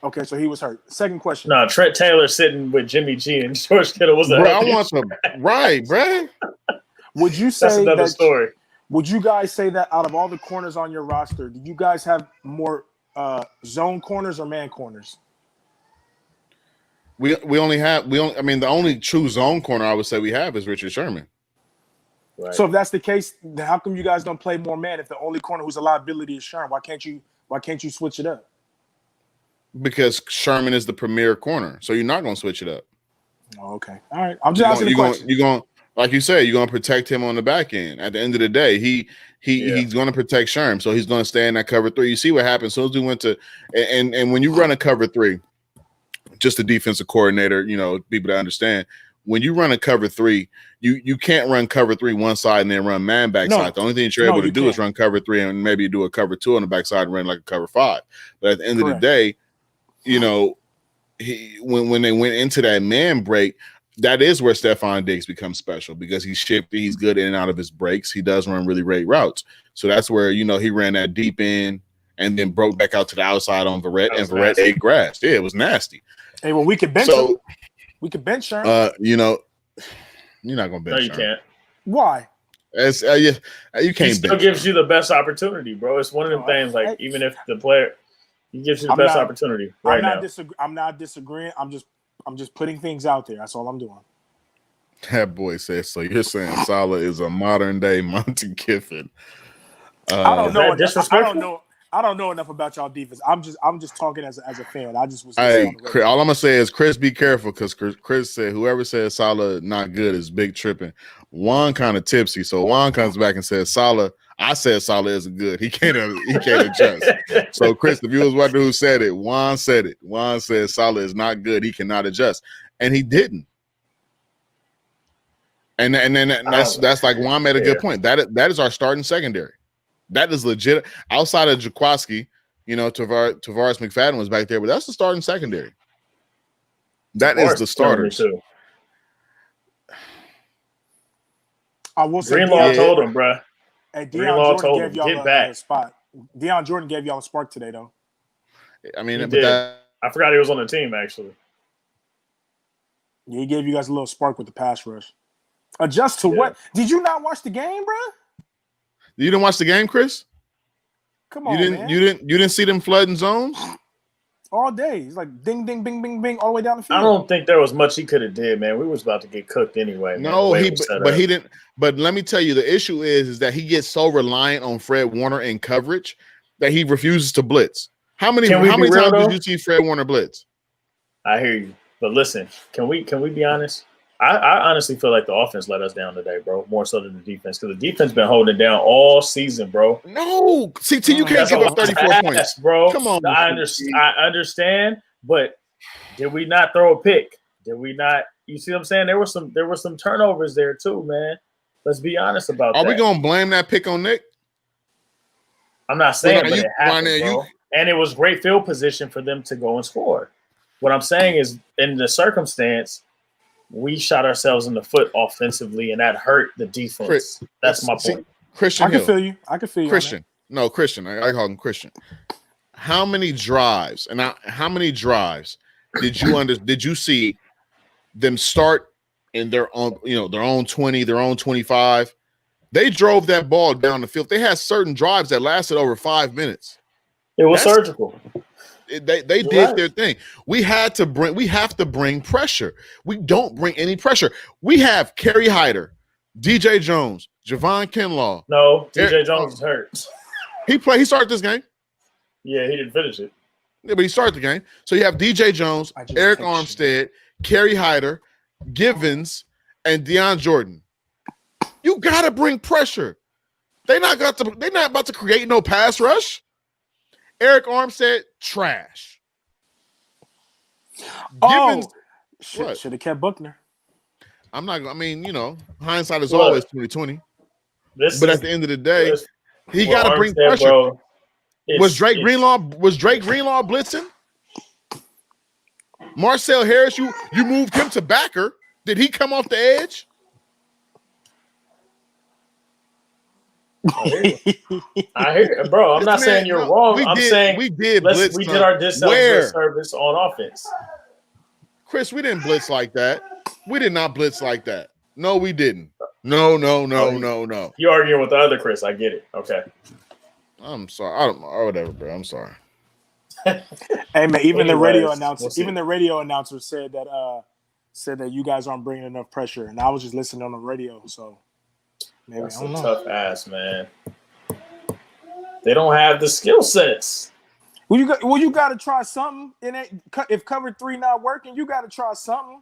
Speaker 2: Okay, so he was hurt. Second question.
Speaker 3: No, Trent Taylor sitting with Jimmy G and George Kittle was
Speaker 1: right, Brad.
Speaker 2: Would you say
Speaker 3: that's another story?
Speaker 2: Would you guys say that out of all the corners on your roster, do you guys have more zone corners or man corners?
Speaker 1: I mean, the only true zone corner I would say we have is Richard Sherman.
Speaker 2: Right. So if that's the case, then how come you guys don't play more man if the only corner who's a liability is Sherman? Why can't you switch it up?
Speaker 1: Because Sherman is the premier corner, so you're not going to switch it up.
Speaker 2: Oh, okay, all right. I'm just asking the question.
Speaker 1: You're going, like you said, you're going to protect him on the back end. At the end of the day, he's going to protect Sherman, so he's going to stay in that cover 3. You see what happened? So as we went to, and when you run a cover 3, just the defensive coordinator, people that understand. When you run a cover 3, you can't run cover 3 one side and then run man back side. The only thing that you're able to do is run cover 3 and maybe do a cover 2 on the backside and run like a cover 5. But at the end of the day, when they went into that man break, that is where Stephon Diggs becomes special because he's shifty, he's good in and out of his breaks. He does run really great routes. So that's where he ran that deep in and then broke back out to the outside on Verrett, and Verrett ate grass. Yeah, it was nasty.
Speaker 2: Hey, well, we could bench him. We could bench Sherman.
Speaker 1: You're not gonna bench.
Speaker 3: No, you can't.
Speaker 2: Why?
Speaker 1: As you can't.
Speaker 3: He still gives you the best opportunity, bro. It's one of them things. Like even if the player, he gives you the best opportunity right now.
Speaker 2: I'm not disagreeing. I'm just putting things out there. That's all I'm doing.
Speaker 1: That boy says so. You're saying Saleh is a modern day Monty Kiffin?
Speaker 2: I don't know. I don't know enough about y'all defense. I'm just talking as a fan. I just was.
Speaker 1: Hey, all I'm gonna say is, Chris, be careful because Chris said whoever says Saleh not good is big tripping. Juan kind of tipsy, so Juan comes back and says Saleh. I said Saleh isn't good. He can't adjust. So Chris, if you was wondering who said it, Juan said it. Juan said Saleh is not good. He cannot adjust, and he didn't. And then that's like Juan made a good point. That is our starting secondary. That is legit. Outside of Jaquaski, Tavares McFadden was back there, but that's the starting secondary. That Tavares is the starters.
Speaker 2: I will say
Speaker 3: Greenlaw told him, bro.
Speaker 2: Hey, Deion Jordan gave y'all a spot. Deion Jordan gave y'all a spark today, though.
Speaker 1: I mean,
Speaker 3: I forgot he was on the team, actually.
Speaker 2: Yeah, he gave you guys a little spark with the pass rush. Adjust to what? Did you not watch the game, bro?
Speaker 1: You didn't watch the game, Chris?
Speaker 2: Come on, man.
Speaker 1: You didn't see them flooding zones
Speaker 2: all day. It's like ding, ding, bing, bing, bing, all the way down the field.
Speaker 3: I don't think there was much he could have did, man. We was about to get cooked anyway.
Speaker 1: No, he didn't. But let me tell you, the issue is that he gets so reliant on Fred Warner in coverage that he refuses to blitz. How many times did you see Fred Warner blitz?
Speaker 3: I hear you, but listen, can we be honest? I honestly feel like the offense let us down today, bro. More so than the defense, because the defense been holding it down all season, bro.
Speaker 1: No, CT, you can't
Speaker 3: That's
Speaker 1: give
Speaker 3: a
Speaker 1: up 34
Speaker 3: pass,
Speaker 1: points,
Speaker 3: bro.
Speaker 1: Come on,
Speaker 3: I
Speaker 1: CT.
Speaker 3: understand, but did we not throw a pick? Did we not? You see what I'm saying? There were some turnovers there too, man. Let's be honest about
Speaker 1: Are
Speaker 3: that.
Speaker 1: we gonna blame that pick on Nick?
Speaker 3: I'm not saying,
Speaker 1: Well,
Speaker 3: but it happened, bro. And it was great field position for them to go and score. What I'm saying is, in the circumstance, we shot ourselves in the foot offensively, and that hurt the defense. That's my point.
Speaker 1: Christian
Speaker 2: I can
Speaker 1: Hill.
Speaker 2: feel you. I can feel you.
Speaker 1: Christian. No, Christian. I call him Christian. How many drives did you see them start in their own 20, their own 25? They drove that ball down the field. They had certain drives that lasted over 5 minutes.
Speaker 3: It was surgical.
Speaker 1: They did their thing. We have to bring pressure. We don't bring any pressure. We have Kerry Hyder, DJ Jones, Javon Kinlaw.
Speaker 3: No, DJ Jones is hurt.
Speaker 1: He started this game.
Speaker 3: Yeah, he didn't finish it.
Speaker 1: Yeah, but he started the game. So you have DJ Jones, Eric Armstead, Kerry Hyder, Givens, and Deion Jordan. You gotta bring pressure. They're not about to create no pass rush. Eric Armstead, trash.
Speaker 2: Givens, should have kept Buckner.
Speaker 1: Hindsight is always 20/20. But at the end of the day, he got to bring pressure. Bro, was Drake Greenlaw blitzing? Marcel Harris, you moved him to backer. Did he come off the edge?
Speaker 3: I hear you, bro. I'm not saying you're wrong. I'm saying we did our disservice on offense.
Speaker 1: Chris, we didn't blitz like that. We did not blitz like that. No, we didn't. No.
Speaker 3: You're arguing with the other Chris. I get it. Okay.
Speaker 1: I'm sorry. I don't know. Whatever, bro. I'm sorry.
Speaker 2: Hey man, even the radio announcer said that you guys aren't bringing enough pressure, and I was just listening on the radio, so maybe
Speaker 3: that's
Speaker 2: I don't know.
Speaker 3: Tough ass, man. They don't have the skill sets.
Speaker 2: Well, you got to try something. If cover 3 not working, you got to try something.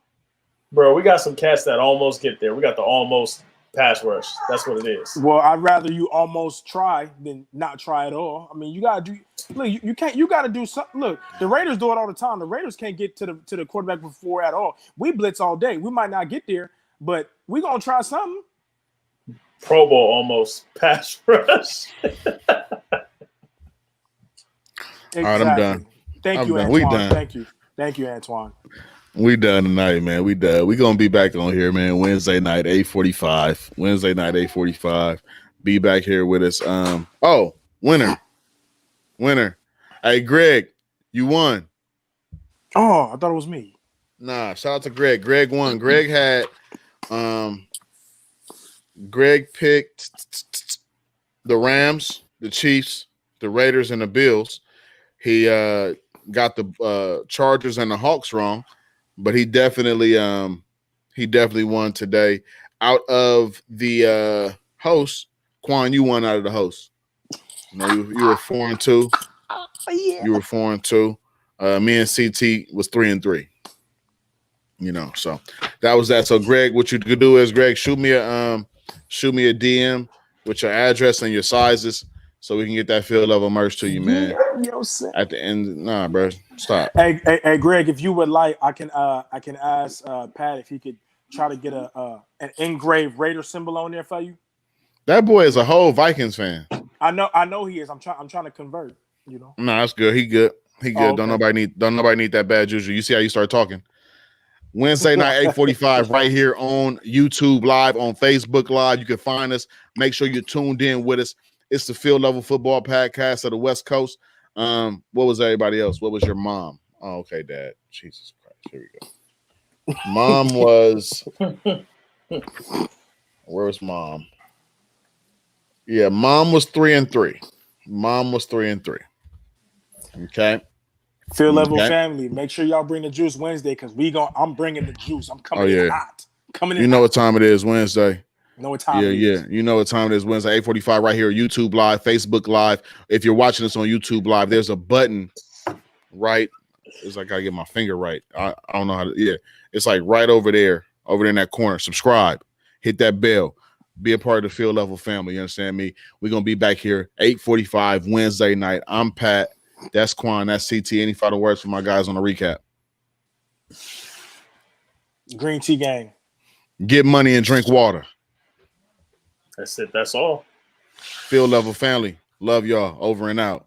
Speaker 3: Bro, we got some cats that almost get there. We got the almost pass rush. That's what it is.
Speaker 2: Well, I'd rather you almost try than not try at all. I mean, you gotta do. Look, you can't. You gotta do something. Look, the Raiders do it all the time. The Raiders can't get to the quarterback before at all. We blitz all day. We might not get there, but we gonna try something.
Speaker 3: Pro Bowl almost pass rush.
Speaker 2: Exactly.
Speaker 1: All right, I'm done.
Speaker 2: Thank you, Antoine.
Speaker 1: We done.
Speaker 2: Thank you, Antoine.
Speaker 1: We done tonight, man. We done. We gonna be back on here, man. Wednesday night, 8:45. Wednesday night, 8:45. Be back here with us. Winner. Hey, Greg, you won.
Speaker 2: Oh, I thought it was me.
Speaker 1: Nah, shout out to Greg. Greg won. Greg had Greg picked the Rams, the Chiefs, the Raiders, and the Bills. He got the Chargers and the Hawks wrong, but he definitely won today. Out of the hosts, Quan, you won out of the hosts. You were 4-2.
Speaker 2: Yeah.
Speaker 1: You were 4-2. Me and CT was 3-3. So that was that. So Greg, what you could do is, Greg, shoot me a DM with your address and your sizes, so we can get that field level merch to you, man. At the end, nah, bro, stop.
Speaker 2: Hey, Greg, if you would like, I can ask Pat if he could try to get an engraved Raider symbol on there for you.
Speaker 1: That boy is a whole Vikings fan.
Speaker 2: I know he is. I'm trying to convert.
Speaker 1: Nah, that's good. He good. He good. Oh, okay. Don't nobody need that bad juju. You see how you start talking. Wednesday night, 8:45, right here on YouTube Live, on Facebook Live. You can find us. Make sure you're tuned in with us. It's the Field Level Football Podcast of the West Coast. What was everybody else? What was your mom? Oh, okay, Dad. Jesus Christ. Here we go. Mom was. Where was Mom? Yeah, Mom was 3-3. Mom was 3-3. Okay.
Speaker 2: Field Level family, make sure y'all bring the juice Wednesday, because I'm bringing the juice. I'm coming in hot.
Speaker 1: You know what time it is Wednesday.
Speaker 2: You know what time it is.
Speaker 1: Yeah. You know what time it is Wednesday, 8:45, right here, YouTube Live, Facebook Live. If you're watching this on YouTube Live, there's a button right. It's like I gotta get my finger right. I don't know how to. Yeah, it's like right over there over there in that corner. Subscribe, hit that bell, be a part of the Field Level family. You understand me? We're gonna be back here 8:45 Wednesday night. I'm Pat. That's Quan. That's CT. Any final words for my guys on the recap?
Speaker 2: Green tea gang.
Speaker 1: Get money and drink water.
Speaker 3: That's it. That's all.
Speaker 1: Field Level family. Love y'all. Over and out.